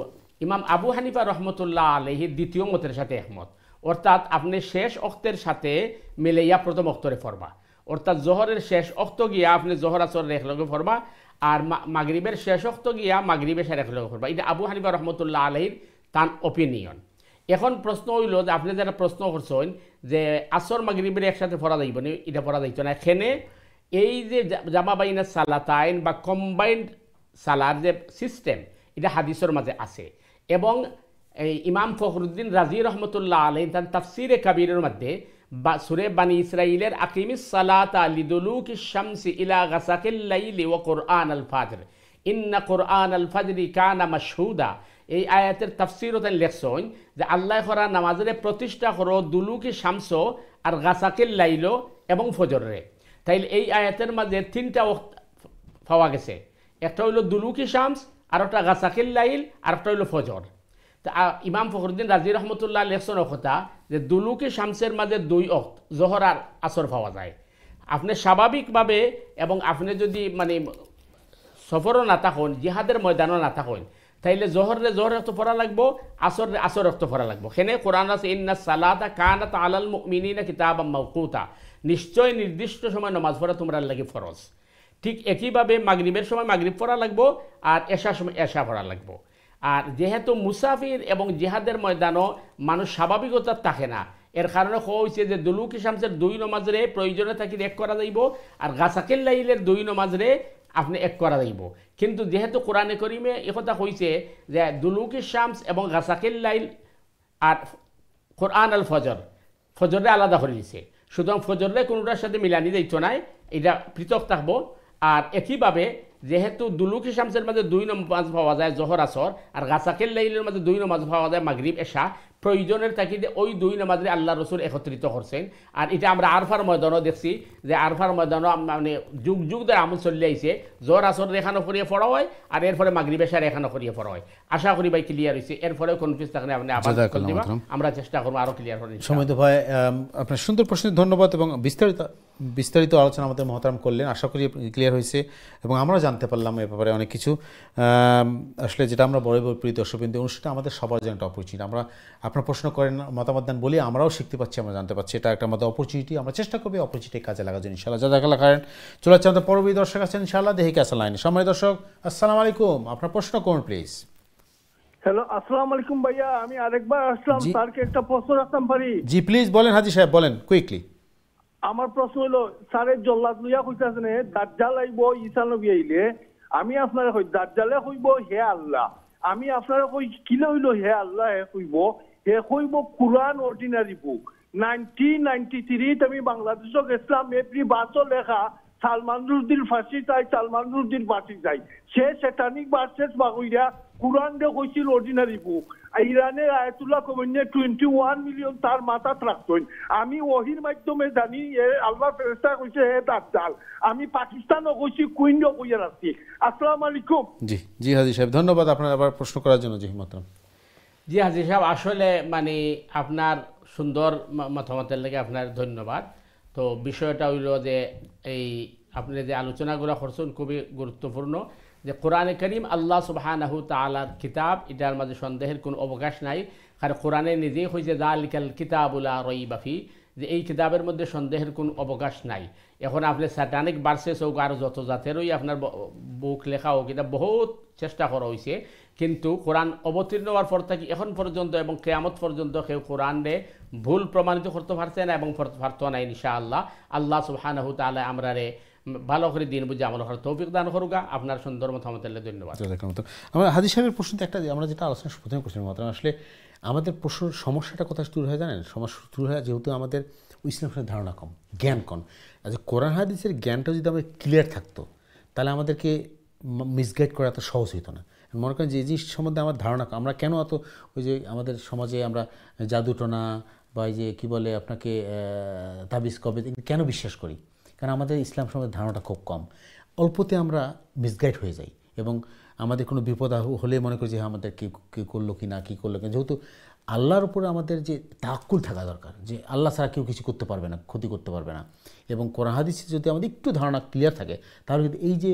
ইমাম আবু হানিফা রহমতুল্লাহ আলাইহি দ্বিতীয় মতের সাথে একমত, অর্থাৎ আপনি শেষ অক্তের সাথে মিলাইয়া প্রথম অক্তরে পড়বা, অর্থাৎ জোহরের শেষ অক্ত গিয়া আপনি জোহর আসরের একলগে পড়বা আর মাগরিবের শেষ অক্ত গিয়া মাগরিবের সাথে একলগে পড়বা। এটা আবু হানিফা রহমতুল্লাহ আলাইহির তার অপিনিয়ন। এখন প্রশ্ন হইল যে আপনি যারা প্রশ্ন করছেন যে আসর মাগরিবের একসাথে পড়া যাইব না, এটা পড়া যাইত না। এখানে এই যে জামা বাইনা সালাতাইন বা কম্বাইন্ড সালার যে সিস্টেম, এটা হাদিসের মাঝে আছে এবং এই ইমাম ফখরুদ্দিন রাজি রহমতুল্লাহ আলাইহি তার তাফসিরে কাবীরের মধ্যে সূরা বানি ইসরাঈলের আকিমিস সালাতা লিদুলুকিশ শামসি ইলা গাসাকিল লাইলি ওয়া কুরআন আল ফাজর ইন্না কুরআন আল ফাজরি কানা মাশহুদা, এই আয়াতের তাফসিরও তাই লেখছেন যে আল্লাহ করা নামাজের প্রতিষ্ঠা করো দুলুকি শামস আর গাসাকিল লাইল এবং ফজরে। তাইলে এই আয়াতের মাঝে 3টা ওয়াক্ত পাওয়া গেছে, একটা হইল দুলুকি শামস, আর একটা গাসাকিল লাইল, আর একটা হইল ফজর। তা ইমাম ফখরুদ্দিন রাজি রহমতুল্লাহ লেখছেন কথা যে দুলুকি শামসের মাঝে 2 ওয়াক্ত জোহর আর আসর পাওয়া যায়। আপনি স্বাভাবিকভাবে এবং আপনি যদি মানে সফরও না থাকেন, জিহাদের ময়দানও না থাকেন, তাইলে জোহরে জোহর রক্ত পড়া লাগবো, আসরে আসর রক্ত পড়া লাগবো। সেনে কোরআন আছে ইন্না সালাতা কানাত আলাল মুমিনিনা কিতাবাম মাওকুতা, নিশ্চয় নির্দিষ্ট সময় নামাজ পড়া তোমরা লাগি ফরজ। ঠিক একইভাবে মাগরিবের সময় মাগরিব পড়া লাগবো আর এশার সময় এশা পড়া লাগবো। আর যেহেতু মুসাফির এবং জিহাদের ময়দানও মানুষ স্বাভাবিকতা থাকে না, এর কারণে হয়েছে যে দুলুকি শামসের 2 নমাজরে প্রয়োজনে থাকি এক করা যাইব আর গাসাকিল লাইলের 2 নমাজরে আপনি এক করা যাইব। কিন্তু যেহেতু কোরআনে করিমে একথা হয়েছে যে দুলুকি শামস এবং গাসাকিল লাইল আর কোরআন আল ফজর, ফজরে আলাদা করে দিছে, সুতরাং ফজরে কোনোটার সাথে মিলানি যাইতো নাই, এটা পৃথক থাকবো। আর একইভাবে যেহেতু দুলুকি শামসের মাঝে 2 নামাজ পাওয়া যায় জোহর আসর, আর গাছাকের লাইলের মাঝে 2 নামাজ পাওয়া যায় মাগরিব এশা, প্রয়োজনের তাকিদে ওই 2 নামাজে আল্লাহ রসুল একত্রিত করছেন। আর এটা আমরা আরফার ময়দানও দেখছি যে আরফার ময়দানও মানে যুগ যুগ ধরে আমল চলে আইছে, জোহর আসর এখানে করিয়ে পড়া হয় আর এরপরে মাগরিব এশার এখানে করিয়ে পড়া হয়। আশা করি ভাই ক্লিয়ার হয়েছে, এরপরেও কনফিউজ থাকলে আপনি আবার দিবা, আমরা চেষ্টা করবো আরও ক্লিয়ার করার।
সময় তো ভাই আপনার সুন্দর প্রশ্নের ধন্যবাদ এবং বিস্তারিত আলোচনা আমাদের মহতারাম করলেন, আশা করি ক্লিয়ার হয়েছে এবং আমরা জানতে পারলাম এ ব্যাপারে অনেক কিছু। আসলে যেটা আমরা বড় বড় প্রিয় দর্শকবৃন্দ, অনুষ্ঠানটা আমাদের সবার জন্য একটা অপরচুনিটি। আমরা আপনার প্রশ্ন করেন, মতামত দেন বলে আমরাও শিখতে পাচ্ছি, আমরা জানতে পারছি, এটা একটা আমাদের অপরচুনিটি। আমরা চেষ্টা করবো অপরচুনিটি কাজে লাগার জন্য ইনশাআল্লাহ। জাযাকাল্লাহ খাইরান। চলে যাচ্ছে আমাদের পরবর্তী দর্শক আছেন ইনশাআল্লাহ, দেখি ক্যাসা লাইনে। সম্মানিত দর্শক আসসালামু আলাইকুম, আপনার প্রশ্ন করুন প্লিজ।
হ্যালো, আসসালামু আলাইকুম ভাইয়া, আমি আরেকবার আসলাম, স্যারকে একটা প্রশ্ন রাখতাম পারি?
জি প্লিজ বলেন হাজি সাহেব, বলেন কুইকলি।
আমার প্রশ্ন হলো, স্যারের জল্লাদ লইয়া কইতাছেন দাজ্জাল আইব ঈসা নবী আইলে, আমি আপনারে কই দাজ্জালে কইব হে আল্লাহ, আমি আপনারে কই কি লইল হে আল্লাহ কইব, হে কইব কুরআন অর্ডিনারি বুক। 1993 আমি বাংলাদেশক ইসলাম এপ্রি বাসও লেখা সালমান রুশদির ফাঁসি চাই, সালমান রুশদির ফাঁসি চাই, সে স্যাটানিক ভার্সেস বাগুইরা কুরআন দে কইছিল অর্ডিনারি বুক। ইরানের আয়াতুল্লাহ খোমেনি 21 মিলিয়ন তার মাথাত রাখতেন। আমি ওহির মাধ্যমে জানি আল্লাহ ফেরেশতা কইছে হে দাজ্জাল, আমি পাকিস্তানও কইছি, কুইন্ডও কইয়া রাখছি। আসসালামু আলাইকুম।
জি জি হাজি সাহেব, ধন্যবাদ আপনার আবার প্রশ্ন করার জন্য। জি মহতারাম।
জি হাজি সাহেব, আসলে মানে আপনার সুন্দর মতামতের লেগে আপনার ধন্যবাদ। তো বিষয়টা হইল যে এই আপনি যে আলোচনাগুলো করছেন খুবই গুরুত্বপূর্ণ, যে কোরআনে করিম আল্লাহ সুবহানাহু তাআলার কিতাব, এটার মাঝে সন্দেহের কোনো অবকাশ নাই। কারণ কোরআনে নিজেই হয়েছে যালিকাল কিতাবুল লা রাইবা ফি, যে এই কিতাবের মধ্যে সন্দেহের কোনো অবকাশ নাই। এখন আপনি স্যাটানিক ভার্সেস হোক আর যত জাতেরই আপনার বুক লেখা হোক, এটা বহুত চেষ্টা করা হয়েছে, কিন্তু কোরআন অবতীর্ণ হওয়ার পর থেকে এখন পর্যন্ত এবং কিয়ামত পর্যন্ত কেউ কোরআনে ভুল প্রমাণিত করতে পারছে না এবং পারতো না ইনশাআল্লাহ। আল্লাহ সুবহানাহু তাআলা আমরারে ভালো করে দিন বুঝে আমল করার তৌফিক দান করুক। আপনার সুন্দর মতামতের ধন্যবাদ।
আমরা হাজি সাহেবের প্রশ্নটা একটা, আমরা যেটা আলোচনা প্রথমে করছিলাম মাত্র, আসলে আমাদের প্রশ্ন সমস্যাটা কোথায় শুরু হয় জানেন? সমস্যা শুরু হয় যেহেতু আমাদের ইসলামের ধারণা কম, জ্ঞান কম। আচ্ছা, কোরআন হাদিসের জ্ঞানটা যদি আমাদের ক্লিয়ার থাকতো তাহলে আমাদেরকে মিসগাইড করা এত সহজ হতো না। মনে করেন যে এই জিনিস সম্বন্ধে আমার ধারণা কম, আমরা কেন এত ওই যে আমাদের সমাজে আমরা জাদুটোনা বা এই যে কী বলে আপনাকে তাবিজ কবে কেন বিশ্বাস করি? কারণ আমাদের ইসলাম সম্বন্ধে ধারণাটা খুব কম, অল্পতে আমরা মিসগাইড হয়ে যাই এবং আমাদের কোনো বিপদ হলে মনে করি যে হ্যাঁ আমাদের কী করলো কি না, কী করলো কি। যেহেতু আল্লাহর উপরে আমাদের যে তাওয়াক্কুল থাকা দরকার, যে আল্লাহ ছাড়া কেউ কিছু করতে পারবে না, ক্ষতি করতে পারবে না, এবং কোরআন হাদিসে যদি আমাদের একটু ধারণা ক্লিয়ার থাকে তাহলে কিন্তু এই যে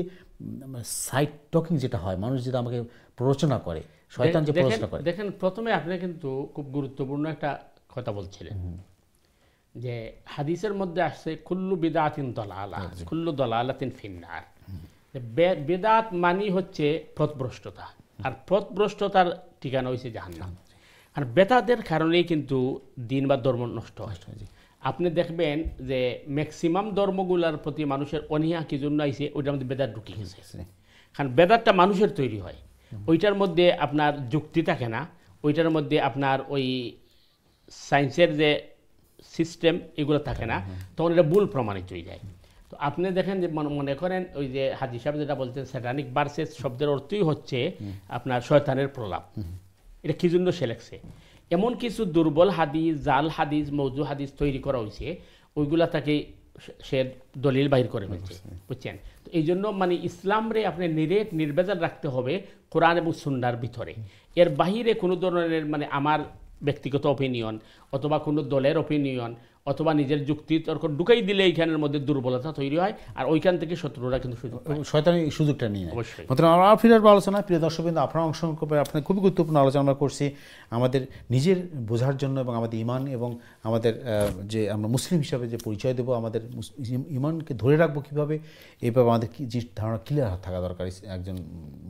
সাইড টকিং যেটা হয়, মানুষ যেটা আমাকে প্ররোচনা করে, শয়তান যে প্ররোচনা করে।
দেখেন, প্রথমে আপনি কিন্তু খুব গুরুত্বপূর্ণ একটা কথা বলছিলেন যে হাদিসের মধ্যে আসছে কুল্লু বিদআতিন দালালা, কুল্লু দালালাতিন ফিন্নার। বেদাত মানি হচ্ছে পথভ্রষ্টতা, আর পথভ্রষ্টতার ঠিকানা হয়েছে জাহান্নাম। আর বেদাতের কারণেই কিন্তু দিন বা ধর্ম নষ্ট হয়। আপনি দেখবেন যে ম্যাক্সিমাম ধর্মগুলার প্রতি মানুষের অনীহা কি জন্য আইছে, ওইটার মধ্যে বেদাত ঢুকে গেছে। কারণ বেদাতটা মানুষের তৈরি হয়, ওইটার মধ্যে আপনার যুক্তি থাকে না, ওইটার মধ্যে আপনার ওই সায়েন্সের যে সিস্টেম এগুলো থাকে না, তখন এটা ভুল প্রমাণিত হয়ে যায়। তো আপনি দেখেন যে মনে করেন ওই যে হাজি সাহেব যেটা বলছেন স্যাটানিক ভার্সেস শব্দের অর্থই হচ্ছে আপনার শয়তানের প্রলাপ। এটা কি জন্য সে লেখছে? এমন কিছু দুর্বল হাদিস, জাল হাদিস, মৌজু হাদিস তৈরি করা হয়েছে, ওইগুলা তাকে সে দলিল বাহির করে ফেলছে, বুঝছেন? তো এই জন্য মানে ইসলামরে আপনি নির্ভেজাল রাখতে হবে কোরআন এবং সুন্নাহর ভিতরে। এর বাহিরে কোনো ধরনের মানে আমার ব্যক্তিগত অপিনিয়ন অথবা কোনো দলের অপিনিয়ন অথবা নিজের যুক্তি তর্ক ঢুকাই দিলে এইখানের মধ্যে দুর্বলতা তৈরি হয়, আর ওইখান থেকে শত্রুরা কিন্তু
শয়তানি সুযোগটা নিয়ে নেয়।
অবশ্যই।
আমরা ফিরার আলোচনা, প্রিয় দর্শক বিন্দু, আপনারা অংশগ্রহণ করবে। আপনার খুবই গুরুত্বপূর্ণ আলোচনা আমরা করছি আমাদের নিজের বোঝার জন্য এবং আমাদের ইমান এবং আমাদের যে আমরা মুসলিম হিসাবে যে পরিচয় দেবো, আমাদের ইমানকে ধরে রাখবো কীভাবে, এইভাবে আমাদের যে ধারণা ক্লিয়ার থাকা দরকার একজন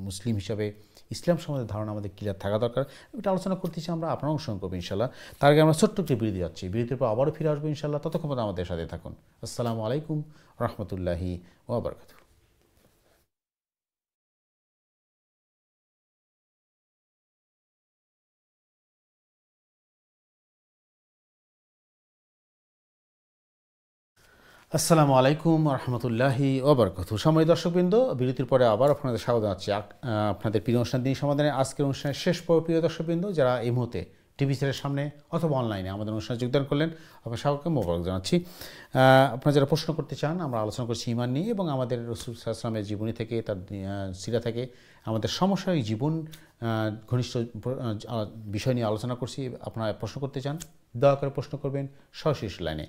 মুসলিম হিসাবে, ইসলাম সম্বন্ধে ধারণা আমাদের ক্লিয়ার থাকা দরকার, এটা আলোচনা করতেছি আমরা। আপনারা অংশগ্রহণ করবো ইনশাল্লাহ। তার আগে আমরা ছোট্ট একটি বিরতি যাচ্ছি, বিরতির পর আবারও ফিরে আসবো ইনশাল্লাহ। ততক্ষণ পর্যন্ত আমাদের সাথে থাকুন। আসসালামু আলাইকুম রহমতুল্লাহি ওয়া বারাকাতুহু। আসসালামু আলাইকুম রহমতুল্লাহি ওবরকাতুহু। সম্মানিত দর্শকবৃন্দ, বিরতির পরে আবার আপনাদের স্বাগত জানাচ্ছি আপনাদের প্রিয় অনুষ্ঠান দিন সমাধানে। আজকের অনুষ্ঠানের শেষ পর্ব। প্রিয় দর্শকবৃন্দ, যারা এই মুহূর্তে টিভি চ্যানেলের সামনে অথবা অনলাইনে আমাদের অনুষ্ঠানে যোগদান করলেন, আপনার সকলকে মোবারক জানাচ্ছি। আপনারা যারা প্রশ্ন করতে চান, আমরা আলোচনা করছি ঈমান নিয়ে এবং আমাদের রাসূল সাল্লাল্লাহু আলাইহি ওয়াসাল্লামের জীবনী থেকে, তার সিরা থেকে আমাদের সমসাময়িক জীবন ঘনিষ্ঠ বিষয় নিয়ে আলোচনা করছি। আপনারা প্রশ্ন করতে চান, দয়া করে প্রশ্ন করবেন সরাসরি লাইনে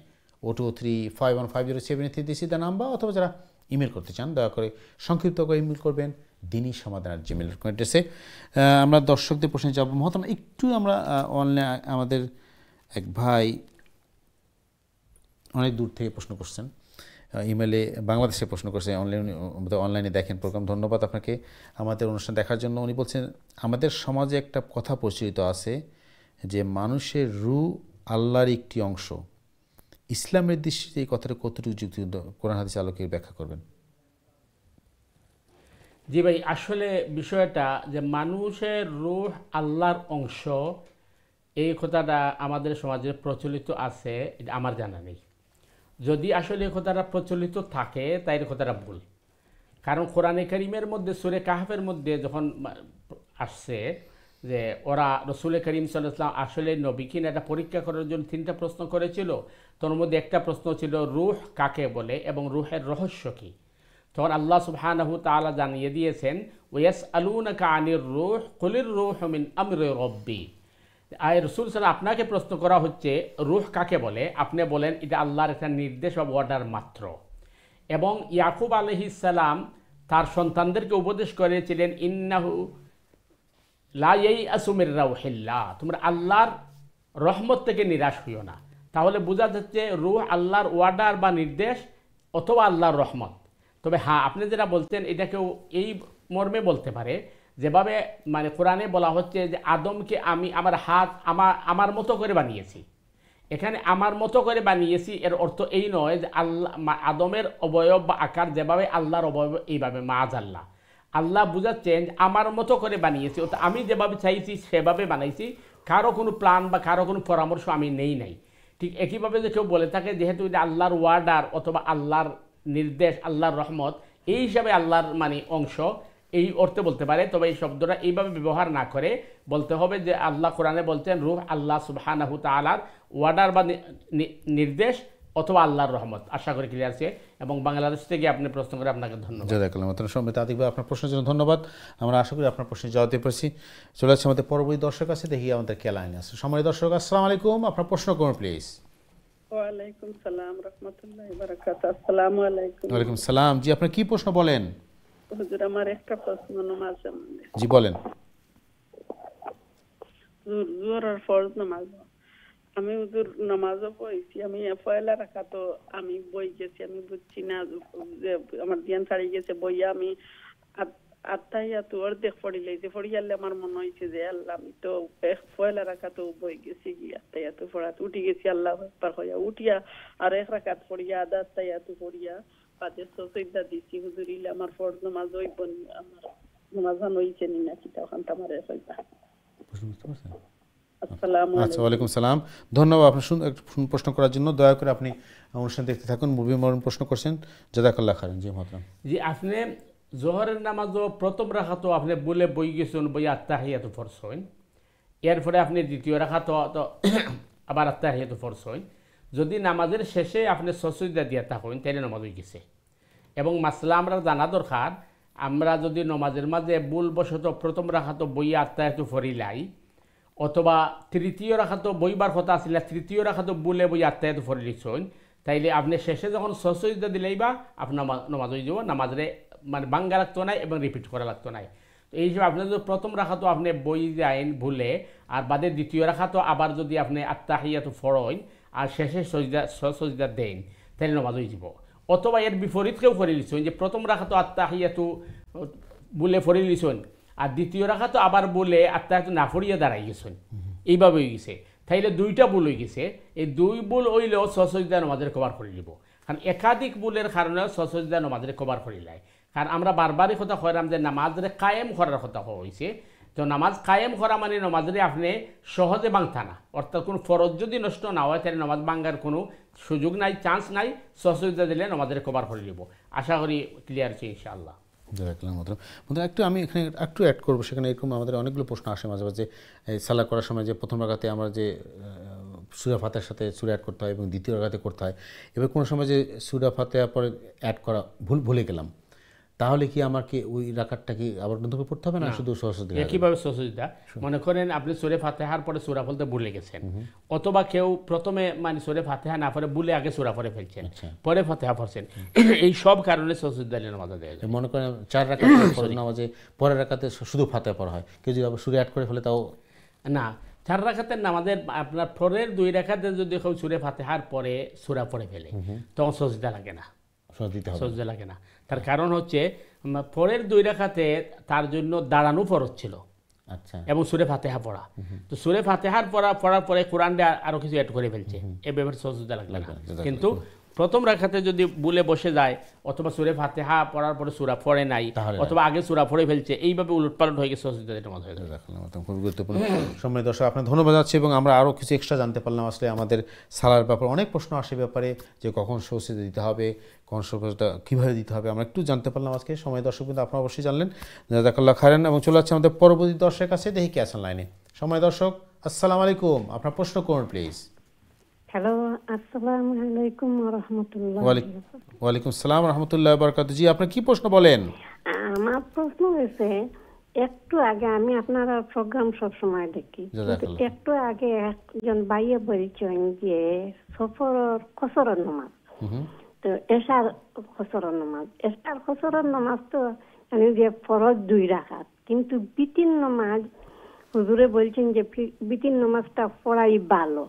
02351507 দিছি দ্য নাম্বার, অথবা যারা ইমেল করতে চান দয়া করে সংক্ষিপ্ত করে ইমেল করবেন দিনী সমাধান@gmail.com অ্যাড্রেসে। আমরা দর্শকদের প্রশ্নে যাব। মহতরম, একটু আমরা অনলাইন আমাদের এক ভাই অনেক দূর থেকে প্রশ্ন করছেন, ইমেলে বাংলাদেশে প্রশ্ন করছে, অনলাইনে দেখেন প্রোগ্রাম। ধন্যবাদ আপনাকে আমাদের অনুষ্ঠান দেখার জন্য। উনি বলছেন, আমাদের সমাজে একটা কথা প্রচলিত আছে যে মানুষের রূহ আল্লাহর একটি অংশ। ইসলামের দৃষ্টিতে এই কথাটা কতটুকু যুক্তিযুক্ত, কোরআন হাদিস আলোকে ব্যাখ্যা করবেন?
জি ভাই, আসলে বিষয়টা যে মানুষের রূহ আল্লাহর অংশ, এই কথাটা আমাদের সমাজে প্রচলিত আছে, এটা আমার জানা নেই। যদি আসলে এই কথাটা প্রচলিত থাকে তাই এই কথাটা ভুল। কারণ কোরআনে কারীমের মধ্যে সূরা কাহফের মধ্যে যখন আসছে যে ওরা রাসূল করিম সাল্লাল্লাহু আলাইহি ওয়াসাল্লাম আসলে নবী কিনা এটা পরীক্ষা করার জন্য 3টা প্রশ্ন করেছিল। তার মধ্যে একটা প্রশ্ন ছিল রূহ কাকে বলে এবং রূহের রহস্য কী। তখন আল্লাহ সুবহানাহু তাআলা জানিয়ে দিয়েছেন, ওয়াসআলুনাকা আনির রূহ কুলির রূহু মিন আমরি রাব্বি। আয় রাসূল সাল্লাল্লাহু আপনাকে প্রশ্ন করা হচ্ছে রূহ কাকে বলে, আপনি বলেন এটা আল্লাহর একটা নির্দেশ বা অর্ডার মাত্র। এবং ইয়াকুব আলাইহিস সালাম তার সন্তানদেরকে উপদেশ করেছিলেন, ইন্নাহু লা ইয়াইআসু মির রাউহিল্লাহ, তোমরা আল্লাহর রহমত থেকে নিরাশ হইও না। তাহলে বোঝা যাচ্ছে রূহ আল্লাহর অর্ডার বা নির্দেশ অথবা আল্লাহর রহমত। তবে হ্যাঁ, আপনি যেটা বলতেন এটা কেউ এই মর্মে বলতে পারে, যেভাবে মানে কোরআনে বলা হচ্ছে যে আদমকে আমি আমার হাত আমার মতো করে বানিয়েছি। এখানে আমার মতো করে বানিয়েছি এর অর্থ এই নয় যে আদমের অবয়ব বা আকার যেভাবে আল্লাহর অবয়ব এইভাবে মাআযাল্লাহ। আল্লাহ বুঝাচ্ছেন আমার মতো করে বানিয়েছি, অর্থাৎ আমি যেভাবে চাইছি সেভাবে বানাইছি, কারো কোনো প্ল্যান বা কারো কোনো পরামর্শ আমি নেই নাই। ঠিক একইভাবে যে কেউ বলে থাকে যেহেতু এটা আল্লাহর ওয়ার্ডার অথবা আল্লাহর নির্দেশ, আল্লাহর রহমত, এই হিসাবে আল্লাহর মানে অংশ, এই অর্থে বলতে পারে। তবে এই শব্দটা এইভাবে ব্যবহার না করে বলতে হবে যে আল্লাহ কোরআনে বলছেন রূহ আল্লাহ সুবহানাহু তাআলার ওয়ার্ডার বা নির্দেশ অথবা আল্লাহর রহমত। আশা করি ক্লিয়ার আছে। এবং বাংলাদেশ থেকে আপনি প্রশ্ন করে আপনাকে ধন্যবাদ।
আপনার প্রশ্নের জন্য ধন্যবাদ। আমরা আশা করি আপনার প্রশ্নের জবাব দিয়ে পেরেছি। চলে আসছে আমাদের পরবর্তী দর্শক আছে, দেখি আমাদের কে লাইনে আছে। সম্মানিত দর্শক, আসসালামু আলাইকুম, আপনার প্রশ্ন করুন প্লিজ।
ওয়ালাইকুম সালাম রাহমাতুল্লাহি ওয়া বারাকাতুহু। আসসালামু আলাইকুম।
ওয়ালাইকুম সালাম। জি, আপনি কি প্রশ্ন বলেন?
হুজুর, আমার একটা প্রশ্ন নামাজ সম্বন্ধে।
জি বলেন।
জোহরের ফরজ নামাজ আমি হুজুর নামাজও পড়েছি, আমি পয়লা রাকাতও আমি বই গেছি, আমি বুঝছি না যে আমার ধ্যান ছাড়িয়ে গেছে বইয়া আমি আত্তাহিয়াতু অর্ধেক পড়িলে যে পড়িয়ালে আমার মনে হয়েছে যে আল্লাহ আমি তো পয়লা রাকাতও বই গেছি গিয়ে আত্তাহিয়াতু পড়াতে উঠি গেছি, আল্লাহু আকবার হইয়া উঠিয়া আর এক রাকাত পড়িয়া আদা আত্তাহিয়াতু পড়িয়া পাঁচে সজদা দিছি। হুজুর, ইলে আমার ফরজ নামাজ হইব নি? আমার নামাজ হইছে নি নাকি তখন তোমারে হইবা?
আচ্ছা, ওয়ালাইকুম সালাম। ধন্যবাদ আপনার প্রশ্ন করার জন্য। দয়া করে আপনি অনুষ্ঠান দেখতে থাকুন। মুভি মরণ প্রশ্ন করছেন, জাযাকাল্লাহ খাইরান। জি মহতরম।
জি, আপনি জোহরের নামাজও প্রথম রাকাতও আপনি বলে বই গেছেন, বই আত্তাহিয়াতু ফরজ হইন। এরপরে আপনি দ্বিতীয় রাকাতও তো আবার আত্তাহিয়াতু ফরজ হইন। যদি নামাজের শেষে আপনি সজদা দিয়া থাকেন তাহলে নামাজ হয়ে গেছে। এবং মাসলা আমরা জানা দরকার, আমরা যদি নামাজের মাঝে ভুলবশত প্রথম রাকাতও বই আত্তাহিয়াতু ফরিলাই অথবা তৃতীয় রাকাতও বইবার কথা আসলে তৃতীয় রাকাতও বলে বই আত্তাহিয়াতু ফরিলিছেন, তাইলে আপনি শেষে যখন সজদা দিলেই বা আপনার নামাজ হয়ে যাব। নামাজে মানে বাঙ্গা লাগতো নাই এবং রিপিট করা লাগতো নাই। তো এই হিসেবে আপনি যদি প্রথম রাকাতও আপনি বই যাইন ভুলে আর বাদে দ্বিতীয় রাকাতও আবার যদি আপনি আত্তাহিয়াতু ফরইন আর শেষে সজদা দেন তাহলে নামাজ হয়ে যাব। অথবা এর বিপরীত কেউ করে লিছেন যে প্রথম রাকাতও আত্তাহিয়াতু বলে ফরি লিছেন আর দ্বিতীয় রাকাতও আবার বলে আত্তাহিয়াতু না ফরিয়ে দাঁড়াই গেছেন, এইভাবে হয়ে গেছে। তাইলে দুইটা ভুল হয়ে গেছে। এই দুই ভুল হইলেও সজদা নামাজের কভার করে নিব। কারণ একাধিক ভুলের কারণে সজদা নামাজের কভার করিলাই। কারণ আমরা বারবারই কথা কইলাম যে নামাজরে কায়েম করার কথা হয়েছে। তো নামাজ কায়েম করা মানে নামাজরে আপনি সহজে ভাঙতা না, অর্থাৎ কোনো ফরজ যদি নষ্ট না হয় তাহলে নামাজ ভাঙ্গার কোনো সুযোগ নাই, চান্স নাই, সহযোগিতা দিলে আমাদের কভার করে নিব। আশা করি ক্লিয়ার হচ্ছে ইনশাআল্লাহ।
একটু আমি এখানে একটু অ্যাড করবো, সেখানে এরকম আমাদের অনেকগুলো প্রশ্ন আসে মাঝে মাঝে সালাত করার সময়, যে প্রথম রাকাতে আমরা যে সূরা ফাতিহার সাথে সূরা অ্যাড করতে হয় এবং দ্বিতীয় রাকাতে করতে হয়, এবার কোনো সময় যে সূরা ফাতিহার পরে অ্যাড করা ভুলে গেলাম, তাহলে কি আমার কি ওই রাকাতটা কি আবার নতুন করে পড়তে হবে না শুধু সহযোগিতা?
একইভাবে সহযোগিতা, মনে করেন আপনি সূরা ফাতিহার পরে সূরা বলতে ভুলে গেছেন, অথবা কেউ প্রথমে মানে সূরা ফাতিহা না পড়ে ভুলে আগে সূরা পড়ে ফেলছেন, পরে ফাতিহা পড়ছেন, এই সব কারণে সহযোগিতা নামাজ দেয়।
মনে করেন 4 রাকাত নামাজে পরের রাকাতে শুধু ফাতিহা পড়া হয়, কেউ যদি আবার সূরা অ্যাড করে ফেলে তাও
না। 4 রাকাতের নামাজের আপনার পরের 2 রাকাতে যদি কেউ সূরা ফাতিহার পরে সূরা পড়ে ফেলে তখন সজদা লাগে না, সজদা লাগে না। তার কারণ হচ্ছে পরের 2 রাকাতে তার জন্য দাঁড়ানো ফরজ ছিল এবং সূরা ফাতিহা পড়া, তো সূরা ফাতিহার পড়ার পরে কোরআনটা আরো কিছু অ্যাড করে ফেলছে, এই ব্যাপারে সজদা লাগবে না। কিন্তু প্রথম রাকাতে যদি ভুলে বসে যায় অথবা সূরা ফাতিহা পড়ার পরে সূরা পড়ে নাই অথবা আগে সূরা পড়ে ফেলছে, এইভাবে উলটপালট হয়ে গেছে সজদা নামাজ হয়ে যায়।
খুব গুরুত্বপূর্ণ। সম্মানিত দর্শক, আপনার ধন্যবাদ জানাচ্ছি এবং আমরা আরও কিছু এক্সট্রা জানতে পারলাম। আসলে আমাদের সালার ব্যাপারে অনেক প্রশ্ন আসে ব্যাপারে, যে কখন সজদা দিতে হবে, কখন সজদা কীভাবে দিতে হবে, আমরা একটু জানতে পারলাম আজকে। সময় দর্শক কিন্তু আপনারা অবশ্যই জানলেন, জাযাকাল্লাহ খাইরান। এবং চলে যাচ্ছে আমাদের পরবর্তী দর্শকের কাছে, দেখি কে আছেন লাইনে। সময় দর্শক, আসসালামু আলাইকুম, আপনার প্রশ্ন করুন প্লিজ।
হ্যালো, আসসালামু আলাইকুম ওয়া রাহমাতুল্লাহ।
ওয়ালাইকুম আসসালাম ওয়া রাহমাতুল্লাহি ওয়া বারাকাতুহু। জি, আপনি কি প্রশ্ন বলেন?
আমার প্রশ্ন হয়েছে, একটু আগে আমি আপনার প্রোগ্রাম সব সময় দেখি, একটু আগে একজন ভাইয়া বলছেন যে সফরের কসরের নামাজ, তো এশার কসরের নামাজ, এশার কসরের নামাজ তো মানে যে ফরজ 2 রাকাত, কিন্তু বিতির নামাজ হুজুরে বলছেন যে বিতির নামাজটা পড়াই ভালো।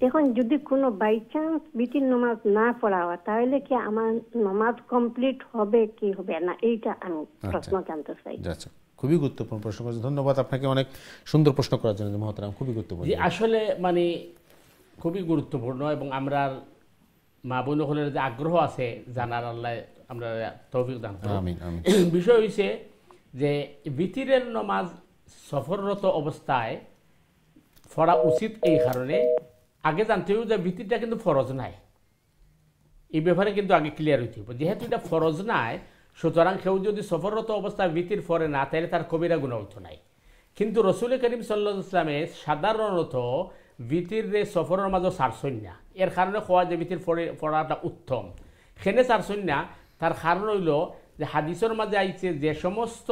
এখন যদি কোনো বাই চান্স বিতির নামাজ না পড়া হয়, তাহলে কি আমার নামাজ কমপ্লিট হবে কি হবে না, এইটা আমি প্রশ্ন জানতে চাই।
আচ্ছা, খুবই গুরুত্বপূর্ণ প্রশ্ন করেছেন, ধন্যবাদ আপনাকে অনেক সুন্দর প্রশ্ন করার জন্য মহতারাম, খুবই গুরুত্বপূর্ণ।
আসলে মানে খুবই গুরুত্বপূর্ণ এবং আমরা মা বোন হলের যে আগ্রহ আছে জানার, আল্লাহ আমরা তৌফিক দান করুন। আমিন আমিন। বিষয় হইছে যে বিতিরের নামাজ সফররত অবস্থায় পড়া উচিত এই কারণে, আগে জানতে হবে যে বিতিরটা কিন্তু ফরজ নাই, এই ব্যাপারে কিন্তু আগে ক্লিয়ার হইতে হবে। যেহেতু এটা ফরজ নাই, সুতরাং কেউ যদি সফররত অবস্থায় বিতির পড়ে না, তাহলে তার কবিরা গুনাহ হইতো নাই। কিন্তু রসুল করিম সাল্লাল্লাহু আলাইহি ওয়াসাল্লামে সাধারণত বিতির সফরের মাঝে ছাড়ছেন না, এর কারণে কোয়া যে বিতির পড়াটা উত্তম। সেনে ছাড়ছেন না, তার কারণ হইল যে হাদিসের মাঝে আইছে যে সমস্ত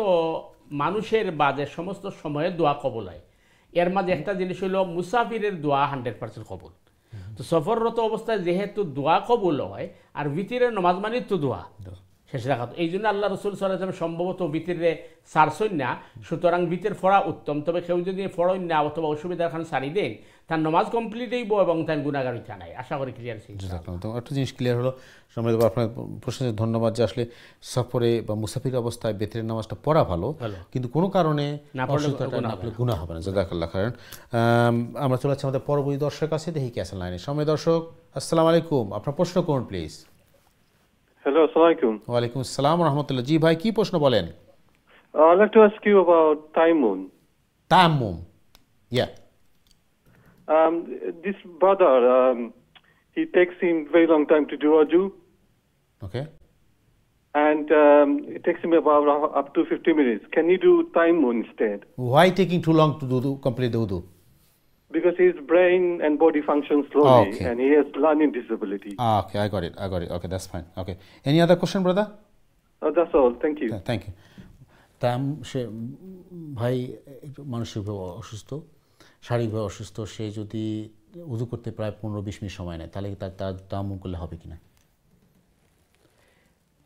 মানুষের বা যে সমস্ত সময়ে দোয়া কবুল হয়, এর মাঝে একটা জিনিস হইল মুসাফিরের দোয়া 100% কবুল। তো সফররত অবস্থায় যেহেতু দোয়া কবুল হয়, আর বিতিরের নামাজ মানে তো দোয়া শেষ রাখাত, এই জন্য আল্লাহ রসুল সাল্লাল্লাহু আলাইহি ওয়াসাল্লাম সম্ভবত বিতিরে ছাড়ছেন না। সুতরাং বিতির পড়া উত্তম, তবে কেউ যদি পড়েন না অথবা অসুবিধার কারণে ছাড়ি দেন, তার নামাজ কমপ্লিট হইব এবং তার গুনাহগার হইতে নাই। আশা করি ক্লিয়ার ছিল।
একটা জিনিস ক্লিয়ার হলো, সম্মানিত আপনার প্রশ্নের ধন্যবাদ, যে আসলে সফরে বা মুসাফির অবস্থায় বিতিরের নামাজটা পড়া ভালো, কিন্তু কোনো কারণে গুনাহ হবে না। জাযাকাল্লাহ খাইরান। আমরা চলে যাচ্ছি আমাদের পরবর্তী দর্শকের কাছে, দেখি কে আছেন লাইনে। সম্মানিত দর্শক, আসসালামু আলাইকুম, আপনার প্রশ্ন করুন please.
Hello, assalamu alaikum.
Walaikum assalam wa rahmatullah. জি ভাই, কি প্রশ্ন বলেন?
I'd like to ask you about tayammum.
Tayammum. Yeah.
This brother, he takes him very long time to do wudu.
Okay.
And it takes him about up to 50 minutes. Can he do tayammum instead?
Why taking too long to complete the wudu?
Because his brain and body function slowly, and he has learning disability.
Okay, I got it. Okay, that's fine. Okay. Any other question, brother?
That's all. Thank you.
Thank you. সে ভাই একটু মানসিকভাবে অসুস্থ, শারীরিকভাবে অসুস্থ, সে যদি উযু করতে প্রায় 15-20 minute সময় নেয়, তাহলে তার তায়াম্মুম করলে হবে কিনা?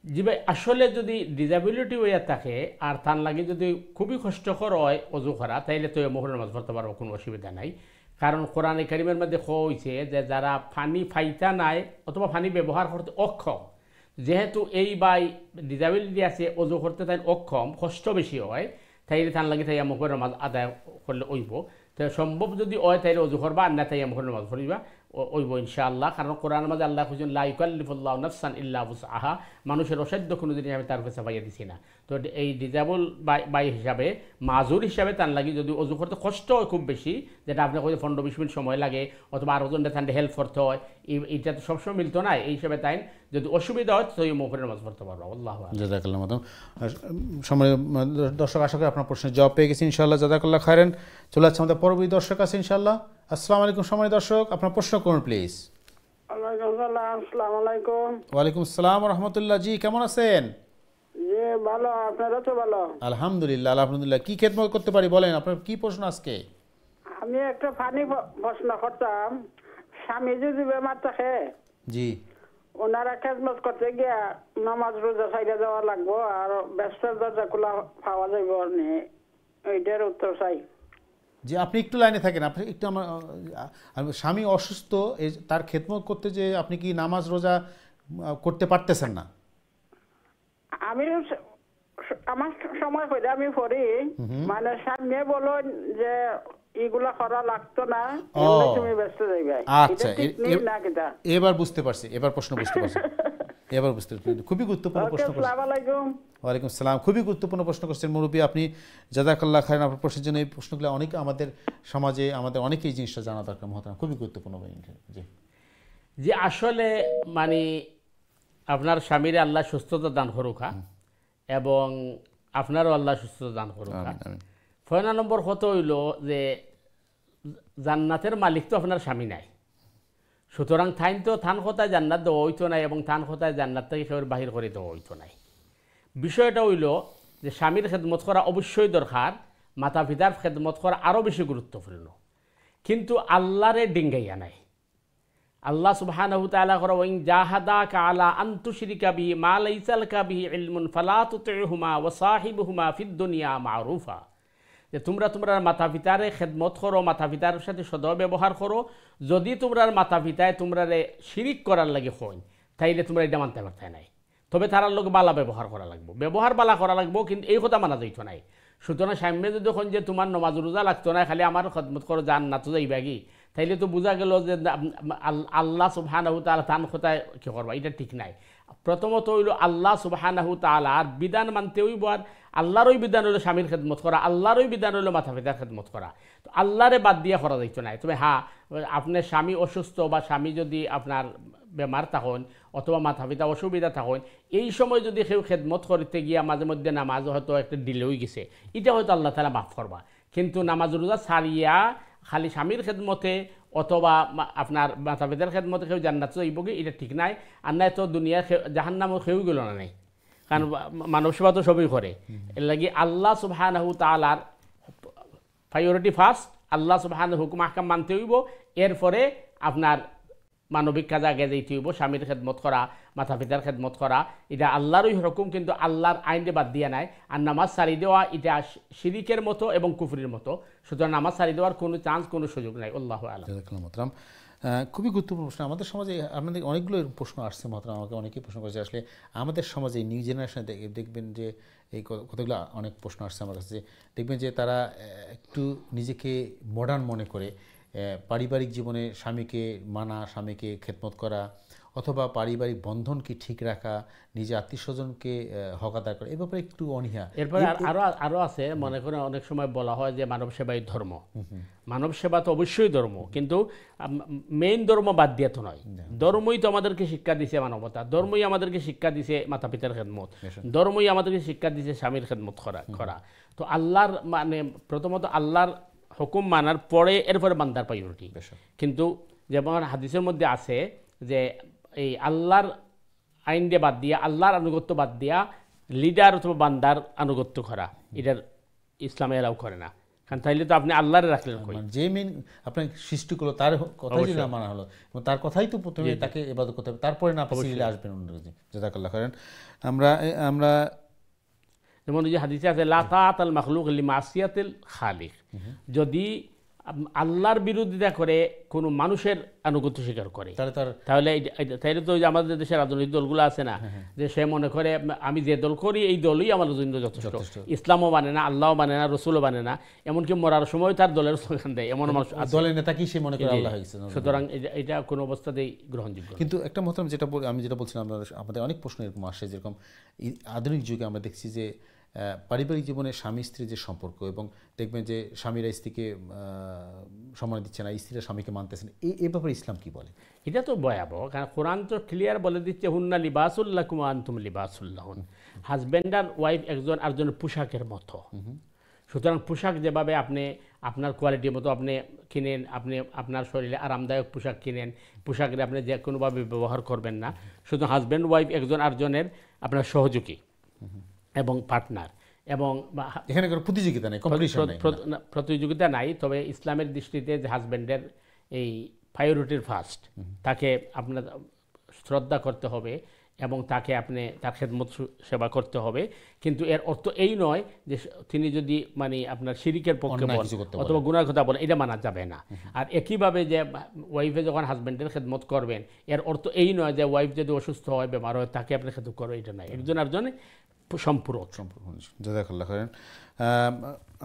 জি ভাই, আসলে যদি ডিসেবিলিটি হইয়া থাকে আর তার লাগে যদি খুবই কষ্টকর হয় অজু করা, তাইলে তো মুহরের নামাজ পড়তে পারবো, কোনো অসুবিধা নাই। কারণ কোরআনে কারিমের মধ্যে হয়েছে যে যারা পানি ফাইতা নাই অথবা পানি ব্যবহার করতে অক্ষম, যেহেতু এই বাই ডিসেবিলিটি আছে, অজু করতে তাই অক্ষম, কষ্ট বেশি হয়, তাইলে তার লাগে তাই মুহরের নামাজ আদায় করলে ওইব। তো সম্ভব যদি হয় তাইলে অজু করবা, আর না তাই মুহরের নামাজ পড়িবা ওইব ইনশাআল্লাহ। কারণ কোরআনের মধ্যে আল্লাহ খুঁজছেন লা ইউকাল্লিফুল্লাহু নাফসান ইল্লা উসআহা, মানুষের অসাধ্য কোনো জিনিস আমি তার কাছে পাইয়া দিছি না। তো এই ডিজেবল বাই হিসাবে মাজুর হিসাবে তার লাগে যদি অজু করতে কষ্ট হয় খুব বেশি, যেটা আপনার কাছে 15-20 মিনিট সময় লাগে অথবা আরও জনটা তাদের হেল্প করতে হয়, এইটা তো সবসময় মিলতো না। এই হিসাবে তাই যদি অসুবিধা হয় তো মুখের নামাজ পড়তে পারবো। আল্লাহ
জাযাকাল্লাহ মাদাম। সময় দর্শক আশা করি আপনার প্রশ্নের জবাব পেয়ে গেছি ইনশাআল্লাহ, জাযাকাল্লাহ খায়রান। চলে যাচ্ছে আমাদের পরবর্তী দর্শক আছে ইনশাআল্লাহ। আসসালামু আলাইকুম সম্মানিত দর্শক, আপনার প্রশ্ন করুন প্লিজ।
আসসালামু আলাইকুম।
ওয়ালাইকুম আসসালাম ওয়া রাহমাতুল্লাহ। জি কেমন আছেন?
জি ভালো, আপনারা তো ভালো?
আলহামদুলিল্লাহ আলহামদুলিল্লাহ। কি খেদমত করতে পারি বলেন, আপনার কি প্রশ্ন আজকে?
আমি একটা ফানি প্রশ্ন করতাম। স্বামী যদি বেমার থাকে,
জি,
ওনারা খেদমত করতে গিয়া নামাজ রোজা সাইডে যাওয়া লাগবো আর ব্যবসার দরজা খোলা পাওয়া যাইব নি, এইটার উত্তর চাই।
যে আপনি একটু লাইনে থাকেন, আপনি একটু আমার স্বামী অসুস্থ, তার খেদমত করতে যে আপনি কি নামাজ রোজা করতে পারতেছেন না?
আমি আমার সময় হইলে আমি পড়ি, মানে সামনে বলুন যে এগুলা করা লাগতো না, তুমি ব্যস্ত যাইবে।
আচ্ছা এবার বুঝতে পারছি, এবার প্রশ্ন বুঝতে পারছি, এবার বুঝতে পারছি। খুবই গুরুত্বপূর্ণ প্রশ্ন করছেন।
আসসালামু আলাইকুম।
ওয়ালাইকুম আসসালাম। খুবই গুরুত্বপূর্ণ প্রশ্ন করছেন মুরব্বী, আপনি জাযাকাল্লাহ খায়রান। আপনার প্রশ্নের জন্য এই প্রশ্নগুলো অনেক আমাদের সমাজে আমাদের অনেকেই জিনিসটা জানা দরকার মহতারাম, খুবই গুরুত্বপূর্ণ। জি
যে আসলে মানে আপনার স্বামীরে আল্লাহ সুস্থতা দান করুক এবং আপনারও আল্লাহ সুস্থতা দান করুক। 6 নম্বর কত হইল যে জান্নাতের মালিক তো আপনার স্বামী নাই, সুতরাং থাইন তো থান কথায় জান্নাত দেওয়া হইতো নাই এবং থান কথায় জান্নাত থেকে কেউ বাহির করে দেওয়া হইতো নাই। বিষয়টা হইল যে স্বামীর খেদমত করা অবশ্যই দরকার, মাতা পিতার খেদমত করা আরও বেশি গুরুত্বপূর্ণ, কিন্তু আল্লাহরে ডিঙ্গাইয়া নাই। আল্লাহ সুবহানাহু ওয়া তাআলা করা ওয়াইন জাহাদাকা আলা আন তুশরিকা বিহি মা লাইসা লাকা বিহি ইলমুন ফালা তুতিহুমা ওয়া সাহিবহুমা ফিদ দুনিয়া মারুফা, যে তোমরা তোমার মাতা পিতারে খেদমত করো, মাতা পিতার সাথে সদয় ব্যবহার করো। যদি তোমরার মাতা পিতায় তোমরারে শিরিক করার লাগে হইন তাইলে তোমরা এটা মানতে পারতে নাই, তবে তারার লোক বালা ব্যবহার করা লাগবো, ব্যবহার বালা করা লাগবো, কিন্তু এই কথা মানা যাইতো নাই। সুতরাং সামনে যদি যখন যে তোমার নমাজ রোজা লাগতো না, খালি আমার খেদমত করো জান্নাত তো যাইবা কি, তাইলে তো বোঝা গেল যে আল্লাহ সুবহানাহু ওয়া তাআলা তান কথায় কি করবা, এটা ঠিক নাই। প্রথমত হইল আল্লাহ সুবহানাহু ওয়া তাআলার বিধান মানতে হইব, আর আল্লাহরই বিধান হইল স্বামীর খেদমত করা, আল্লাহরই বিধান হইল মাতা পিতার খেদমত করা। তো আল্লাহরে বাদ দিয়ে করা যাইতো নাই। তবে হ্যাঁ, আপনার স্বামী অসুস্থ বা স্বামী যদি আপনার বেমার থাকেন অথবা মাথা পিতা অসুবিধা থাকেন, এই সময় যদি কেউ খেদমত করতে গিয়া মাঝে মধ্যে নামাজ হয়তো একটা ডিলে হয়ে গেছে, এটা হয়তো আল্লাহ তাআলা মাফ করবা। কিন্তু নামাজ রোজা ছাড়িয়া খালি স্বামীর খেদমতে অথবা আপনার মাতা পিতার খেদমতে কেউ জান্নাত যাইব কি, এটা ঠিক নাই। আর নাই তো দুনিয়ার জাহান্নামও কেউ গেল না নাই, কারণ মানব সেবা তো সবই করে। এর লাগি আল্লাহ সুবহানাহু তাআলার প্রায়োরিটি ফার্স্ট, আল্লাহ সুবহানাহু হুকুম আহকাম মানতে হইব, এরপরে আপনার মানবিক কাজ আগে যাইতে হইব, স্বামীর খেদমত করা, মাতা পিতার খেদমত করা, এটা আল্লাহরই হুকুম, কিন্তু আল্লাহর আইনে বাদ দিয়া নাই। আর নামাজ ছাড়ি দেওয়া এটা শিরিকের মতো এবং কুফরির মতো, সুতরাং নামাজ ছাড়ি দেওয়ার কোনো চান্স, কোনো সুযোগ নাই। আল্লাহু আ'লাম।
খুবই গুরুত্বপূর্ণ প্রশ্ন। আমাদের সমাজে আমাদের অনেকগুলো প্রশ্ন আসছে মাত্র, আমাকে অনেকেই প্রশ্ন করেছে। আসলে আমাদের সমাজে নিউ জেনারেশনে দেখবেন যে এই কথাগুলো অনেক প্রশ্ন আসছে আমার কাছে, দেখবেন যে তারা একটু নিজেকে মডার্ন মনে করে পারিবারিক জীবনে স্বামীকে মানা, স্বামীকে খেদমত করা অথবা পারিবারিক বন্ধনকে ঠিক রাখা, নিজে আত্মীয় স্বজনকে হক আদায় করা, এই ব্যাপারে একটু অনীহা।
এরপরে আরও আছে, মনে করেন অনেক সময় বলা হয় যে মানব সেবাই ধর্ম। মানব সেবা তো অবশ্যই ধর্ম, কিন্তু মেইন ধর্ম বাদ দিয়ে তো নয়। ধর্মই তো আমাদেরকে শিক্ষা দিছে মানবতা, ধর্মই আমাদেরকে শিক্ষা দিছে মাতা পিতার খেদমত, ধর্মই আমাদেরকে শিক্ষা দিছে স্বামীর খেদমত করা। তো আল্লাহর মানে প্রথমত আল্লাহর হুকুম মানার পরে এরপরে বান্দার প্রায়োরিটি। কিন্তু যেমন হাদিসের মধ্যে আছে যে এই আল্লাহর আইন দিয়ে বাদ দিয়া, আল্লাহর আনুগত্য বাদ দিয়া লিডার অথবা বান্দার আনুগত্য করা, এটার ইসলামে এলাও করে না। কারণ তাইলে তো আপনি আল্লাহরে রাখলেন কই,
যে মেন আপনার সৃষ্টি করলো তার কথাই যদি না মানা হলো, তার কথাই তো প্রথমে তাকে ইবাদত করতে হবে, তারপরে না আপনি আসবেন অন্য কিছু। জাযাকাল্লাহ খায়রান। আমরা
যেমন যে হাদিসে আছে লা তাআতাল মাখলুক লিমাসিয়াতিল খালিক, যদি আল্লাহর বিরোধিতা করে কোনো মানুষের আনুগত্য স্বীকার করে তাহলে তো আমাদের দেশের রাজনৈতিক দলগুলো আছে না, যে সে মনে করে আমি যে দল করি এই দলই আমার জন্য যথেষ্ট, ইসলামও মানে না, আল্লাহও মানে না, রসুলও মানে না, এমনকি মরার সময় তার দলের স্লোগান দেয়, এমন মানুষ
দলের নেতা কি সে মনে করে আল্লাহ হয়েছে।
সুতরাং এটা কোনো অবস্থাতেই গ্রহণযোগ্য।
কিন্তু একটা মহতরম আমি যেটা বলছিলাম, আমাদের অনেক প্রশ্ন এরকম আসে, যেরকম আধুনিক যুগে আমরা দেখছি যে পারিবারিক জীবনে স্বামী স্ত্রীর যে সম্পর্ক, এবং দেখবেন যে স্বামীরা স্ত্রীকে সম্মান দিচ্ছে না, স্ত্রীরা স্বামীকে মানতেছে না, এই ব্যাপারে ইসলাম কি বলে?
এটা তো ভয়াবহ, কারণ কোরআন তো ক্লিয়ার বলে দিচ্ছে হুন্না লিবাসুল্লাকুম ওয়া আনতুম লিবাসুল্লাহুন। হাজব্যান্ড আর ওয়াইফ একজন আরেকজনের পোশাকের মতো। সুতরাং পোশাক যেভাবে আপনি আপনার কোয়ালিটির মতো আপনি কিনেন, আপনি আপনার শরীরে আরামদায়ক পোশাক কিনেন, পোশাকের আপনি যে কোনোভাবে ব্যবহার করবেন না। শুধু হাজব্যান্ড ওয়াইফ একজন আরেকজনের আপনার সহযোগী এবং পার্টনার, এবং
এখানে কোনো প্রতিযোগিতা নেই,
প্রতিযোগিতা নাই। তবে ইসলামের দৃষ্টিতে যে হাজব্যান্ডের এই প্রায়োরিটির ফার্স্ট, তাকে আপনার শ্রদ্ধা করতে হবে এবং তাকে আপনি তার খেদমত সেবা করতে হবে। কিন্তু এর অর্থ এই নয় যে তিনি যদি মানে আপনার শিরিকের পক্ষে অথবা গুনার কথা বলেন, এটা মানা যাবে না। আর একইভাবে যে ওয়াইফে যখন হাজব্যান্ডের খেদমত করবেন, এর অর্থ এই নয় যে ওয়াইফ যদি অসুস্থ হয়, বেমার হয়, তাকে আপনি খেদমত করবেন, এটা নয়। একজন আরেকজনে সম্পূরক।
জাযাকাল্লাহ খাইরান।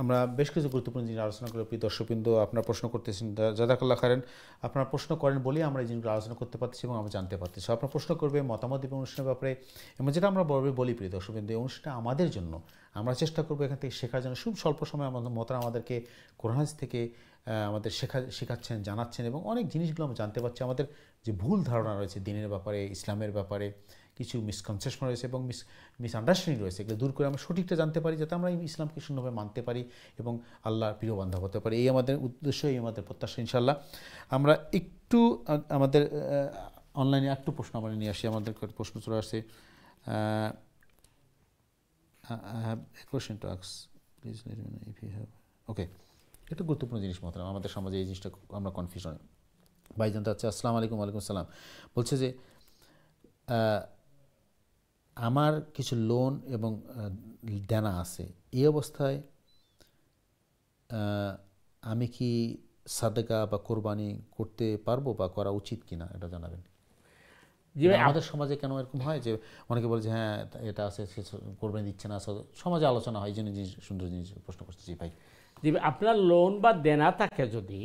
আমরা বেশ কিছু গুরুত্বপূর্ণ জিনিস আলোচনা করে প্রিয় দর্শকবৃন্দ আপনারা প্রশ্ন করতেছেন, জাযাকাল্লাহ খাইরান। আপনারা প্রশ্ন করেন বলেই আমরা এই জিনিসগুলো আলোচনা করতে পারতেছি এবং আমরা জানতে পারতেছি। আপনারা প্রশ্ন করবে, মতামত দেবে অনুষ্ঠানের ব্যাপারে, এবং যেটা আমরা বলি প্রিয় দর্শকবৃন্দ, এই অনুষ্ঠানটা আমাদের জন্য, আমরা চেষ্টা করবো এখান থেকে শেখার জন্য। খুব স্বল্প সময় আমাদের মতারা আমাদেরকে কোরআন হাদিস থেকে আমাদের শেখাচ্ছেন, জানাচ্ছেন, এবং অনেক জিনিসগুলো আমরা জানতে পারছি। আমাদের যে ভুল ধারণা রয়েছে দিনের ব্যাপারে, ইসলামের ব্যাপারে, কিছু মিসকনসেপশন রয়েছে এবং মিসআন্ডারস্ট্যান্ডিং রয়েছে, এগুলো দূর করে আমরা সঠিকটা জানতে পারি, যাতে আমরা ইসলামকে সুন্দরভাবে মানতে পারি এবং আল্লাহর প্রিয় বান্ধব হতে পারি। এই আমাদের উদ্দেশ্য, এই আমাদের প্রত্যাশা ইনশাআল্লাহ। আমরা একটু আমাদের অনলাইনে একটু প্রশ্ন আমরা নিয়ে আসি। আমাদের প্রশ্ন চলে আসছে, ওকে, একটু গুরুত্বপূর্ণ জিনিস মহতারাম, আমাদের সমাজে এই জিনিসটা আমরা কনফিউশন। ভাইজান চাচ্ছে, আসসালামু আলাইকুম। ওয়ালাইকুম আসসালাম। বলছে যে আমার কিছু লোন এবং দেনা আছে, এই অবস্থায় আমি কি সাদকা বা কোরবানি করতে পারবো বা করা উচিত কিনা, এটা জানাবেন। আমাদের সমাজে কেন এরকম হয় যে অনেকে বলে যে হ্যাঁ এটা আছে, সে কোরবানি দিচ্ছে না, সমাজে আলোচনা হয়, এই জন্য সুন্দর জিনিস প্রশ্ন করতে। জি ভাই।
জি, আপনার লোন বা দেনা থাকে যদি,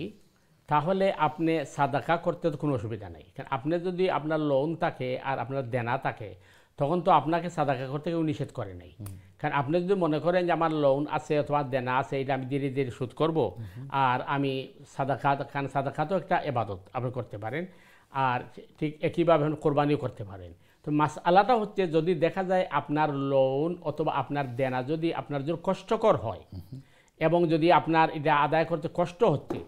তাহলে আপনি সাদাকা করতে তো কোনো অসুবিধা নেই। কারণ আপনি যদি আপনার লোন থাকে আর আপনার দেনা থাকে, তখন তো আপনাকে সাদাকা করতে কেউ নিষেধ করে নাই। কারণ আপনি যদি মনে করেন যে আমার লোন আছে অথবা দেনা আছে, এটা আমি ধীরে ধীরে শোধ করব, আর আমি সাদাকা, কারণ সাদাকা তো একটা ইবাদত, আপনি করতে পারেন। আর ঠিক একইভাবে কোরবানিও করতে পারেন। তো মাসআলাটা হচ্ছে, যদি দেখা যায় আপনার লোন অথবা আপনার দেনা যদি আপনার জন্য কষ্টকর হয় এবং যদি আপনার এটা আদায় করতে কষ্ট হচ্ছে,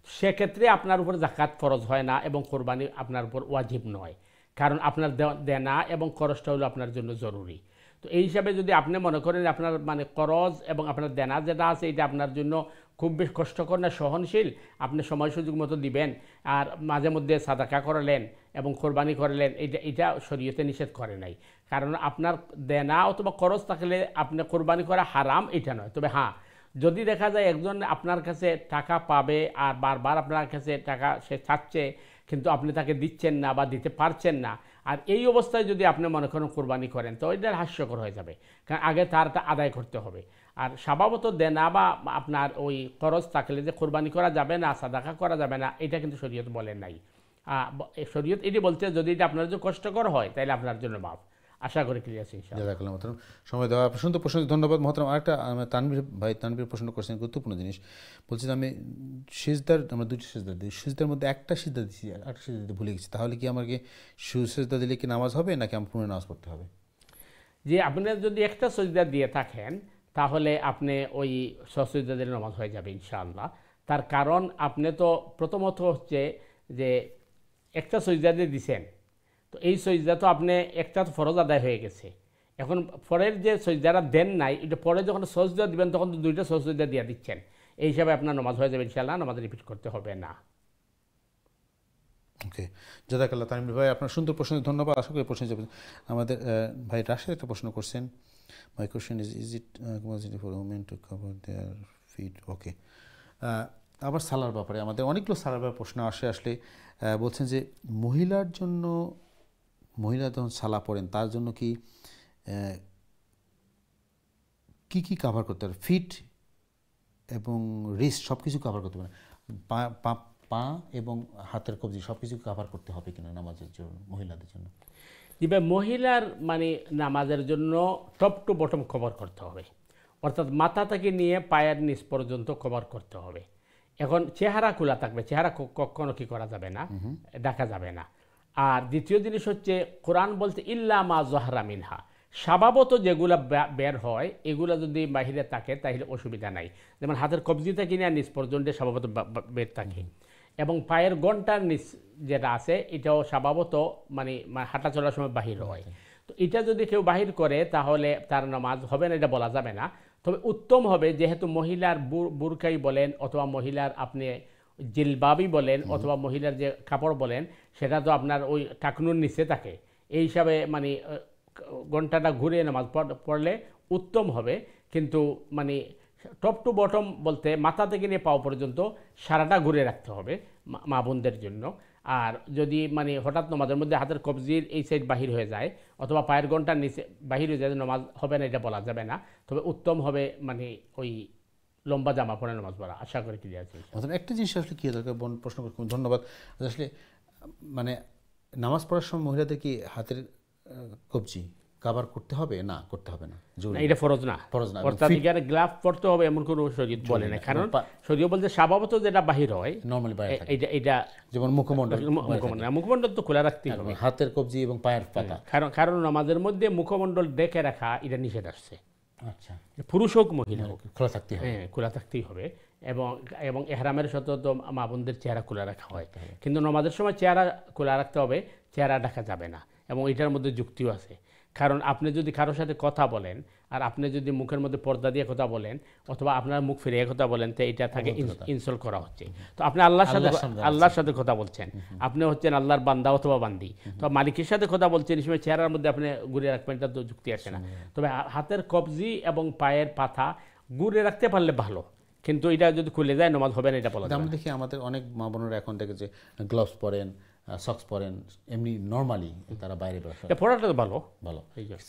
সেক্ষেত্রে আপনার উপর যাকাত ফরজ হয় না এবং কোরবানি আপনার উপর ওয়াজিব নয়, কারণ আপনার দেনা এবং খরচটা হলো আপনার জন্য জরুরি। তো এই হিসাবে যদি আপনি মনে করেন আপনার মানে খরচ এবং আপনার দেনা যেটা আছে এটা আপনার জন্য খুব বেশ কষ্টকর না, সহনশীল, আপনি সময় সুযোগ মতো দিবেন, আর মাঝে মধ্যে সাদাকা করলেন এবং কোরবানি করলেন, এটা শরীয়তে নিষেধ করে নাই। কারণ আপনার দেনা অথবা খরচ থাকলে আপনি কোরবানি করা হারাম, এটা নয়। তবে হ্যাঁ, যদি দেখা যায় একজন আপনার কাছে টাকা পাবে আর বারবার আপনার কাছে টাকা সে চাচ্ছে, কিন্তু আপনি তাকে দিচ্ছেন না বা দিতে পারছেন না, আর এই অবস্থায় যদি আপনি মনে করেন কোরবানি করেন, তো এটা হাস্যকর হয়ে যাবে, কারণ আগে তারটা আদায় করতে হবে। আর স্বভাবত দেনা বা আপনার ওই খরচ থাকলে যে কোরবানি করা যাবে না, সাদাকা করা যাবে না, এটা কিন্তু শরীয়ত বলেন নাই। শরীয়ত এটি বলতে, যদি এটা আপনার জন্য কষ্টকর হয় তাহলে আপনার জন্য মাফ। আশা করি ক্লিয়ার আছে ইনশাআল্লাহ।
সময় দেওয়া সুন্দর প্রশ্ন, ধন্যবাদ মহতরম। আরেকটা তানভীর ভাই, তানভীর প্রশ্ন করছেন গুরুত্বপূর্ণ জিনিস। বলছি যে আমি সিজদার, আমরা দুটি সিজদা দিই, সিজদার মধ্যে একটা সিজদা দিচ্ছি, একটা সিজদা দিতে ভুলে গেছি, তাহলে কি আমাকে সিজদা দিলে কি নামাজ হবে নাকি আমি পুরো নামাজ পড়তে হবে?
যে আপনি যদি একটা সিজদা দিয়ে থাকেন, তাহলে আপনি ওই সিজদা দিলে নামাজ হয়ে যাবে ইনশাআল্লাহ। তার কারণ আপনি তো প্রথমত হচ্ছে যে একটা সিজদা দিয়ে দিছেন, তো এই সজদা তো আপনি একটা তো ফরজ আদায় হয়ে গেছে। এখন পরের যে সজদাটা দেন নাই, এটা পরে যখন সজদা দিবেন তখন তো দুইটা সজদা দিয়ে দিচ্ছেন, এই হিসাবে আপনার নামাজ হয়ে যাবে ইনশাআল্লাহ, নামাজ রিপিট করতে হবে না।
ওকে, জাযাকাল্লাহ তানভীর ভাই, আপনার সুন্দর প্রশ্ন, ধন্যবাদ। আশা করি প্রশ্ন যাবেন। আমাদের ভাই রাশেদ একটা প্রশ্ন করছেন, my question is it compulsory for women to cover their feet? Okay, আবার সালার ব্যাপারে আমাদের অনেকগুলো সালার ব্যাপারে প্রশ্ন আসলে বলছেন যে মহিলার জন্য, মহিলা যখন সালা পড়েন তার জন্য কি কি কাভার করতে হবে? ফিট এবং রিস্ট সব কিছু কাভার করতে পারে, পা এবং হাতের কবজি সব কিছু কাভার করতে হবে কিনা নামাজের জন্য, মহিলাদের জন্য?
এবার মহিলার মানে নামাজের জন্য টপ টু বটম কভার করতে হবে। অর্থাৎ মাথা থেকে নিয়ে পায়ের নিচ পর্যন্ত কভার করতে হবে। এখন চেহারা খোলা থাকবে, চেহারা কখনো কি করা যাবে না, ঢাকা যাবে না। আর দ্বিতীয় জিনিস হচ্ছে কোরআন বলছে ইল্লা মা জহরা মিনহা, স্বভাবত যেগুলো বের হয় এগুলো যদি বাহিরে থাকে তাহলে অসুবিধা নাই। যেমন হাতের কবজি থেকে নিয়ে নিচ পর্যন্ত স্বভাবত বের থাকে, এবং পায়ের ঘন্টার নিচ যেটা আছে এটাও স্বভাবত মানে হাঁটা চলার সময় বাহির হয়। তো এটা যদি কেউ বাহির করে তাহলে তার নামাজ হবে না, এটা বলা যাবে না। তবে উত্তম হবে যেহেতু মহিলার বুরকাই বলেন অথবা মহিলার আপনি জিলবাবি বলেন অথবা মহিলার যে কাপড় বলেন সেটা তো আপনার ওই টাকনুর নিচে থাকে, এই হিসাবে মানে ঘন্টাটা ঘুরে নামাজ পড়লে উত্তম হবে। কিন্তু মানে টপ টু বটম বলতে মাথা থেকে নিয়ে পাও পর্যন্ত সারাটা ঘুরে রাখতে হবে মা বোনদের জন্য। আর যদি মানে হঠাৎ নামাজের মধ্যে হাতের কবজির এই সাইড বাহির হয়ে যায় অথবা পায়ের ঘন্টার নিচে বাহির হয়ে যায় নামাজ হবে না, এটা বলা যাবে না। তবে উত্তম হবে মানে ওই লম্বা জামা পরে নামাজ পড়া। আশা করি ক্লিয়ার আছে।
একটা জিনিস আসলে কী দরকার প্রশ্ন করতে ধন্যবাদ। আসলে মানে নামাজ পড়ার সময় মহিলাদের কি হাতের কবজি কভার করতে হবে? না, করতে হবে না,
এটা ফরজ না। অর্থাৎ এখানে গ্লাভ পড়তে হবে এমন কোনো শরীয়ত বলে না, কারণ শরীয়ত বলতে স্বভাবত যেটা বাহির হয় নরমালি এটা যেমন মুখমণ্ডল তো খোলা রাখতেই হবে,
হাতের কবজি এবং পায়ের পাতা।
কারণ নামাজের মধ্যে মুখমণ্ডল ডেকে রাখা এটা নিষেধ আসছে। আচ্ছা, পুরুষ হোক মহিলা হোক খোলা থাকতেই হবে, খোলা থাকতেই হবে। এবং এহরামের সাথে তো মা বোনদের চেহারা খোলা রাখা হয়, কিন্তু নামাজের সময় চেহারা খোলা রাখতে হবে, চেহারা ঢাকা যাবে না। এবং এটার মধ্যে যুক্তিও আছে, কারণ আপনি যদি কারোর সাথে কথা বলেন আর আপনি যদি মুখের মধ্যে পর্দা দিয়ে কথা বলেন অথবা আপনার মুখ ফিরিয়ে কথা বলেন তো এটা থাকে ইনসল্ট করা হচ্ছে। তো আপনি আল্লাহর সাথে কথা বলছেন, আপনি হচ্ছেন আল্লাহর বান্দা অথবা বান্দি, তো মালিকের সাথে কথা বলছেন, এই সময় চেহারার মধ্যে আপনি ঘুরে রাখবেন, এটা তো যুক্তি আসে না। তবে হাতের কবজি এবং পায়ের পাতা ঘুরে রাখতে পারলে ভালো, কিন্তু এটা যদি খুলে যায় নামাজ হবে না, এটা বলা যায়।
আমরা দেখি আমাদের অনেক মা বোনেরা এখন দেখে যে গ্লাভস পরেন, সক্স পরেন, এমনি নর্মালি তারা বাইরে
পড়াটা তো ভালো
ভালো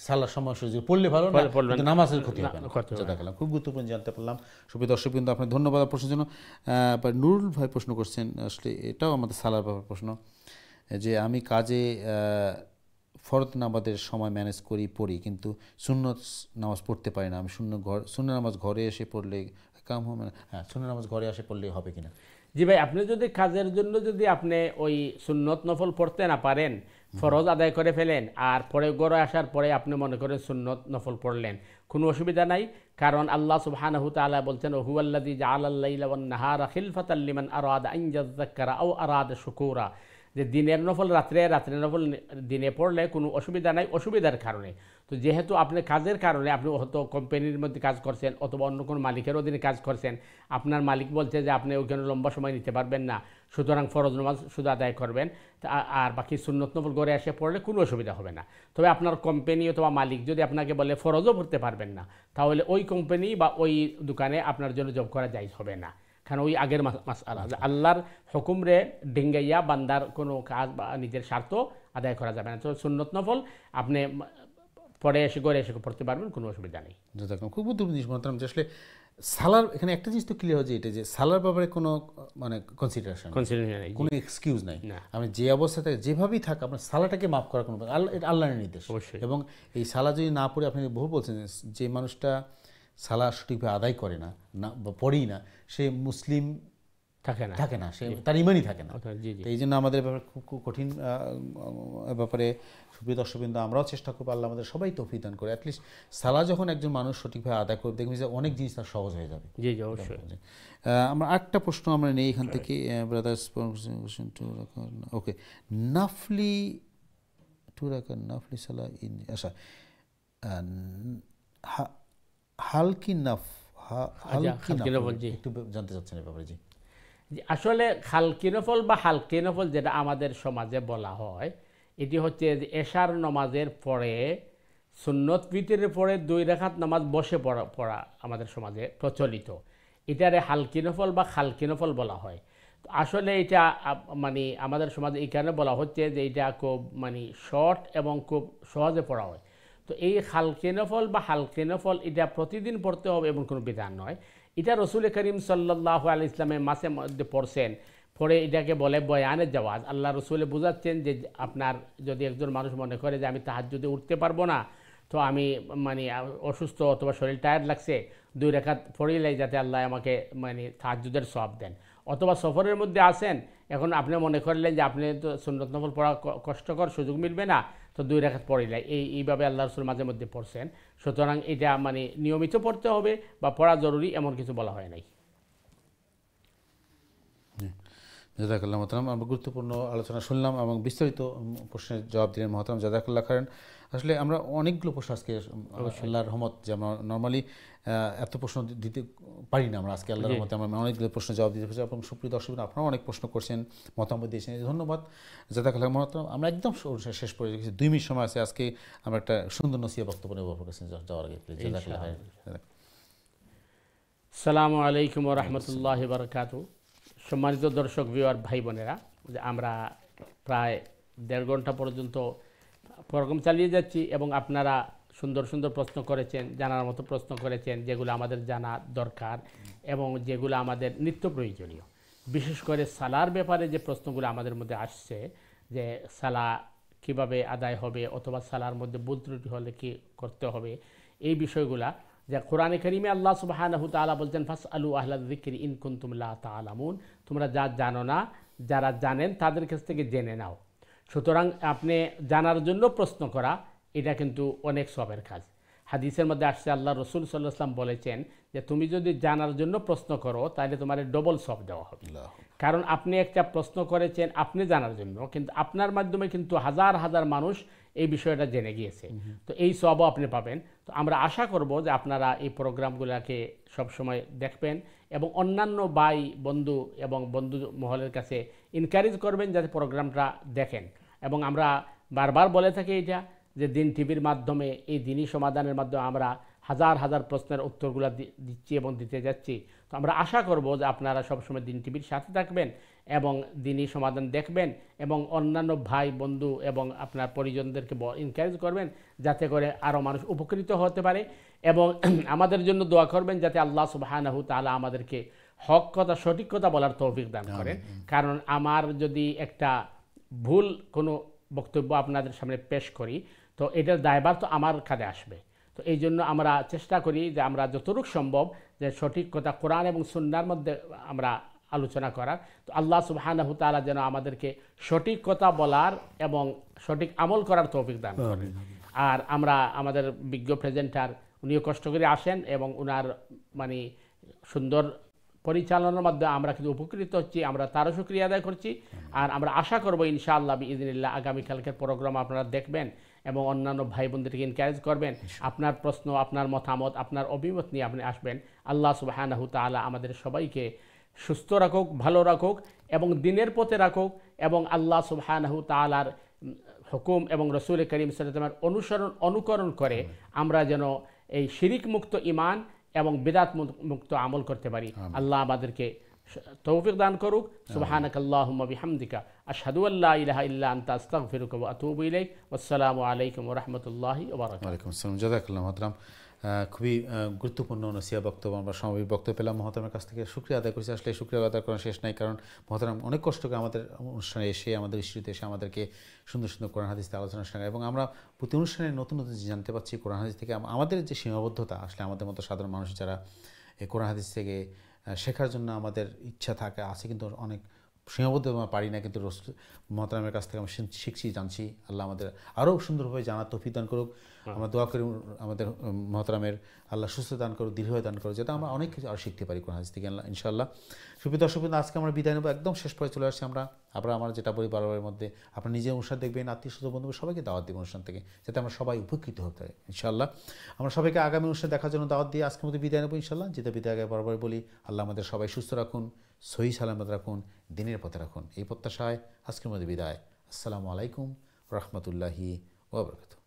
সালার সময় পড়লে ভালো না, নামাজের ক্ষতি হবে না। খুব গুরুত্বপূর্ণ জানতে পারলাম। সুপ্রিয় দর্শক কিন্তু আপনার ধন্যবাদ প্রশ্নের জন্য। নুরুল ভাই প্রশ্ন করছেন, আসলে এটাও আমাদের সালার ব্যাপার প্রশ্ন, যে আমি কাজে ফরজ নামাজের সময় ম্যানেজ পড়ি, কিন্তু সুন্নত নামাজ পড়তে পারি না। আমি শূন্য নামাজ ঘরে এসে পড়লে কাম হবে না? হ্যাঁ, শূন্য নামাজ ঘরে এসে পড়লে হবে কিনা?
জি ভাই, আপনি যদি কাজের জন্য যদি আপনি ওই সুন্নত নফল পড়তে না পারেন, ফরজ আদায় করে ফেলেন আর পরে ঘরে আসার পরে আপনি মনে করেন সুন্নত নফল পড়লেন, কোনো অসুবিধা নাই। কারণ আল্লাহ সুবহানাহু তাআলা বলছেন হুয়াল্লাযী জাআলাল লাইলা ওয়ান নাহারা খিলফাতাল লিমান আরাদা আন ইয়াযাক্কারা আও আরাদা শুকুরা, যে দিনের নফল রাত্রের নফল দিনে পড়লে কোনো অসুবিধা নাই অসুবিধার কারণে। তো যেহেতু আপনি কাজের কারণে আপনি হয়তো কোম্পানির মধ্যে কাজ করছেন অথবা অন্য কোনো মালিকের অধীনে কাজ করছেন, আপনার মালিক বলছে যে আপনি ওইখানে লম্বা সময় নিতে পারবেন না, সুতরাং ফরজ নামাজ শুধু আদায় করবেন, আর বাকি সুন্নত নফল ঘরে এসে পড়লে কোনো অসুবিধা হবে না। তবে আপনার কোম্পানি অথবা মালিক যদি আপনাকে বলে ফরজও পড়তে পারবেন না, তাহলে ওই কোম্পানি বা ওই দোকানে আপনার জন্য জব করা জায়েজ হবে না, কারণ ওই আগের মাসআলা আল্লাহর হুকুমরে ডিঙ্গাইয়া বান্দার কোনো কাজ বা নিজের স্বার্থ আদায় করা যাবে না। তো সুন্নত নফল আপনি পরে এসে ঘরে এসে পড়তে পারবেন, কোনো অসুবিধা নেই।
খুব বুদ্ধিমান জিনিস মাত্র আসলে সালার এখানে একটা জিনিস তো ক্লিয়ার হচ্ছে, এটা যে সালার ব্যাপারে কোনো মানে কনসিডারেশন নেই, কোনো এক্সকিউজ নাই। আমি যে অবস্থাতে যেভাবেই থাক আপনার সালাটাকে মাফ করার কোনো এটা আল্লাহর নির্দেশ। এবং এই সালা যদি না পড়ে, আপনি বহু বলছেন যে মানুষটা সালা সঠিকভাবে আদায় করে না বা পড়েই না, সে মুসলিম থাকে না, সে তার ইমানই থাকে না। এই জন্য আমাদের ব্যাপারে খুব কঠিন ব্যাপারে সুপ্রিয় দর্শকবৃন্দ, আমরাও চেষ্টা করবো, আল্লাহ আমাদের সবাই তৌফিক দান করে, অ্যাটলিস্ট সালা যখন একজন মানুষ সঠিকভাবে আদায় করে দেখবেন যে অনেক জিনিস তার সহজ হয়ে যাবে।
জি জি, অবশ্যই।
আমরা একটা প্রশ্ন আমরা নেই এখান থেকে, ব্রাদার্স ওকে, নাফলি সালা ইন, আচ্ছা, হালকি একটু জানতে চাচ্ছেন ব্যাপারে? জি,
আসলে হালকি নফল বা হালকি নফল যেটা আমাদের সমাজে বলা হয়, এটি হচ্ছে যে এশার নামাজের পরে সুন্নত ভিতরের পরে 2 রাকাত নামাজ বসে পড়া আমাদের সমাজে প্রচলিত, এটারে হালকি নফল বা খালকি নফল বলা হয়। তো আসলে এটা মানে আমাদের সমাজে এই কারণে বলা হচ্ছে যে এটা খুব মানে শর্ট এবং খুব সহজে পড়া হয়। তো এই হালকি নফল বা হালকি নফল এটা প্রতিদিন পড়তে হবে এমন কোনো বিধান নয়। এটা রসুল করিম সাল্লাল্লাহু আলাইহি ইসলামের মাসে মধ্যে পড়ছেন, পরে এটাকে বলে বয়ানের জাওয়াজ। আল্লাহ রসুলে বোঝাচ্ছেন যে আপনার যদি একজন মানুষ মনে করে যে আমি তাহাজ্জুদে উঠতে পারবো না, তো আমি মানে অসুস্থ অথবা শরীর টায়ার্ড লাগছে, 2 রাকাত পড়িলাই যাতে আল্লাহ আমাকে মানে তাহাজ্জুদের সওয়াব দেন। অথবা সফরের মধ্যে আছেন, এখন আপনি মনে করলেন যে আপনি তো সুন্নত নফল পড়া কষ্টকর, সুযোগ মিলবে না, তো 2 রাকাত পড়িলাই, এইভাবে আল্লাহ রাসূল মাঝে মধ্যে পড়ছেন। সুতরাং এটা মানে নিয়মিত পড়তে হবে বা পড়া জরুরি এমন কিছু বলা হয় নাই।
জাযাকাল্লাহ মোহতারাম, আমরা গুরুত্বপূর্ণ আলোচনা শুনলাম এবং বিস্তারিত প্রশ্নের জবাব দিলেন মোহতারাম, জাযাকাল্লাহ খাইরান। আসলে আমরা অনেকগুলো প্রশ্ন আজকে আল্লাহর রহমত, যে আমরা নর্মালি এত প্রশ্ন দিতে পারি না, আমরা আজকে আল্লাহর রহমতে আমরা অনেকগুলো প্রশ্ন জবাব দিতে পারছি এবং সুপ্রিয় দর্শক আপনারাও অনেক প্রশ্ন করছেন, মতামত দিয়েছেন, ধন্যবাদ জাযাকাল্লাহ মোহতারাম। আমরা একদম শেষ পর্যায়ে রেখেছি, 2 মিনিট সময় আছে, আজকে আমরা একটা সুন্দর নসিহা বক্তব্য নেব আপনার কাছে যাওয়ার আগে। জাযাকাল্লাহ খাইরান।
আসসালামু আলাইকুম ওয়া রাহমাতুল্লাহি ওয়া বারাকাতুহু। সম্মানিত দর্শক ভিউয়ার ভাই বোনেরা, যে আমরা প্রায় 1.5 ঘন্টা পর্যন্ত প্রোগ্রাম চালিয়ে যাচ্ছি এবং আপনারা সুন্দর সুন্দর প্রশ্ন করেছেন, জানার মতো প্রশ্ন করেছেন, যেগুলো আমাদের জানা দরকার এবং যেগুলো আমাদের নিত্য প্রয়োজনীয়। বিশেষ করে সালার ব্যাপারে যে প্রশ্নগুলো আমাদের মধ্যে আসছে, যে সালা কিভাবে আদায় হবে অথবা সালার মধ্যে ভুল ত্রুটি হলে কি করতে হবে, এই বিষয়গুলা যে কোরআনে কারিমে আল্লাহ সুবহানাহু তাআলা বলছেন ফাসআলু আহলা যিকরি ইন কুনতুম লা তা'লামুন, তোমরা যা জানো না, যারা জানেন তাদের কাছ থেকে জেনে নাও। সুতরাং আপনি জানার জন্য প্রশ্ন করা, এটা কিন্তু অনেক সওয়াবের কাজ। হাদিসের মধ্যে আসছে আল্লাহ রসুল সাল্লাল্লাহু আলাইহি ওয়াসাল্লাম বলেছেন যে তুমি যদি জানার জন্য প্রশ্ন করো তাহলে তোমার ডবল সওয়াব দেওয়া হবে। কারণ আপনি একটা প্রশ্ন করেছেন আপনি জানার জন্য, কিন্তু আপনার মাধ্যমে কিন্তু হাজার হাজার মানুষ এই বিষয়টা জেনে গিয়েছে, তো এই সওয়াবও আপনি পাবেন। তো আমরা আশা করব যে আপনারা এই প্রোগ্রামগুলোকে সবসময় দেখবেন এবং অন্যান্য ভাই বন্ধু এবং বন্ধু মহলের কাছে এনকারেজ করবেন যাতে প্রোগ্রামটা দেখেন। এবং আমরা বারবার বলে থাকি এটা, যে দিন টিভির মাধ্যমে এই দিনই সমাধানের মাধ্যমে আমরা হাজার হাজার প্রশ্নের উত্তরগুলো দিচ্ছি এবং দিতে যাচ্ছি। তো আমরা আশা করব যে আপনারা সবসময় দিন টিভির সাথে থাকবেন এবং দিনই সমাধান দেখবেন এবং অন্যান্য ভাই বন্ধু এবং আপনার পরিজনদেরকে এনকারেজ করবেন যাতে করে আরও মানুষ উপকৃত হতে পারে। এবং আমাদের জন্য দোয়া করবেন যাতে আল্লাহ সুবহানাহু তাআলা আমাদেরকে হক কথা সঠিক কথা বলার তৌফিক দান করেন। কারণ আমার যদি একটা ভুল কোনো বক্তব্য আপনাদের সামনে পেশ করি তো এটার দায়ভার তো আমার কাঁধে আসবে। তো এই জন্য আমরা চেষ্টা করি যে আমরা যতটুকু সম্ভব যে সঠিক কথা কোরআন এবং সুন্নাহর মধ্যে আমরা আলোচনা করার। তো আল্লাহ সুবহানাহু তাআলা যেন আমাদেরকে সঠিক কথা বলার এবং সঠিক আমল করার তৌফিক দান করেন। আর আমরা আমাদের বিজ্ঞ প্রেজেন্টার উনিও কষ্ট করে আসেন এবং ওনার মানে সুন্দর পরিচালনার মাধ্যমে আমরা কিন্তু উপকৃত হচ্ছি, আমরা তারও শুকরিয়া আদায় করছি। আর আমরা আশা করবো ইনশাআল্লাহ বিইজনিল্লাহ আগামীকালকের প্রোগ্রাম আপনারা দেখবেন এবং অন্যান্য ভাই বোনদেরকে এনকারেজ করবেন। আপনার প্রশ্ন, আপনার মতামত, আপনার অভিমত নিয়ে আপনি আসবেন। আল্লাহ সুবহানাহু তাআলা আমাদের সবাইকে সুস্থ রাখুক, ভালো রাখুক এবং দিনের পথে রাখুক এবং আল্লাহ সুবহানাহু তাআলার হুকুম এবং রাসূল করিম সাল্লাল্লাহু আলাইহি ওয়াসাল্লামের অনুসরণ করে আমরা যেন এই শিরিক মুক্ত ঈমান এবং বিদআত মুক্ত আমল করতে পারি। আল্লাহ আমাদেরকে তৌফিক দান করুক। সুবহানাকাল্লাহুম্মা বিহামদিকা আশহাদু আল্লা ইলাহা ইল্লা আনতা আস্তাগফিরুকা ওয়া আতুবু ইলাইক। ওয়াসসালামু আলাইকুম ওয়া রাহমাতুল্লাহি ওয়া বারাকাতুহু।
ওয়ালাইকুম আসসালাম। জাযাকাল্লাহ মোহতারাম, খুবই গুরুত্বপূর্ণ নসিহা বক্তব্য আমরা সাময়িক বক্তব্য পেলাম মহতারামের কাছ থেকে, শুকরিয়া আদায় করছি। আসলে শুকরিয়া আদায় করার শেষ নাই, কারণ মহতারাম অনেক কষ্ট করে আমাদের অনুষ্ঠানে এসে, আমাদের স্টুডিওতে এসে আমাদেরকে সুন্দর সুন্দর কোরআন হাদিস থেকে আলোচনা শোনায় এবং আমরা প্রতি অনুষ্ঠানে নতুন নতুন জানতে পারছি কোরআন হাদিস থেকে। আমাদের যে সীমাবদ্ধতা, আসলে আমাদের মতো সাধারণ মানুষ যারা এই কোরআন হাদিস থেকে শেখার জন্য আমাদের ইচ্ছা থাকে আছে, কিন্তু অনেক সীমাবদ্ধ আমরা পারি না, কিন্তু মহতারামের কাছ থেকে আমরা শিখছি, জানছি। আল্লাহ আমাদের আরও সুন্দরভাবে জানার তৌফিক দান করুক। আমরা দোয়া করি আমাদের মহতারামের আল্লাহ সুস্থ দান করুক, দীর্ঘায়ু দান করুক, যাতে আমরা অনেক কিছু আরও শিখতে পারি কোরআন হাদিস থেকে ইনশাআল্লাহ। সুপ্রিয় দর্শক, আজকে আমরা বিদায় নেব, একদম শেষ পর্যায়ে চলে আসছি আমরা। আমার যেটা বলি বারবারের মধ্যে, আপনার নিজের অনুষ্ঠান দেখবেন, আত্মীয় স্বজন বন্ধু সবাইকে দাওয়াত দেবেন অনুষ্ঠান থেকে, যাতে আমরা সবাই উপকৃত হতে পারি ইনশাআল্লাহ। আমরা সবাইকে আগামী অনুষ্ঠান দেখার জন্য দাওয়াত দিয়ে আজকের মধ্যে বিদায় নেব ইনশাআল্লাহ। যেটা বিদায় আগে বরাবর বলি, আল্লাহ আমাদের সবাই সুস্থ রাখুন, সহি সালামত রাখুন, দিনের পথে রাখুন, এই প্রত্যাশায় আজকের মধ্যে বিদায়। আসসালামু আলাইকুম ওয়া রাহমাতুল্লাহি ওয়া বারাকাতুহু।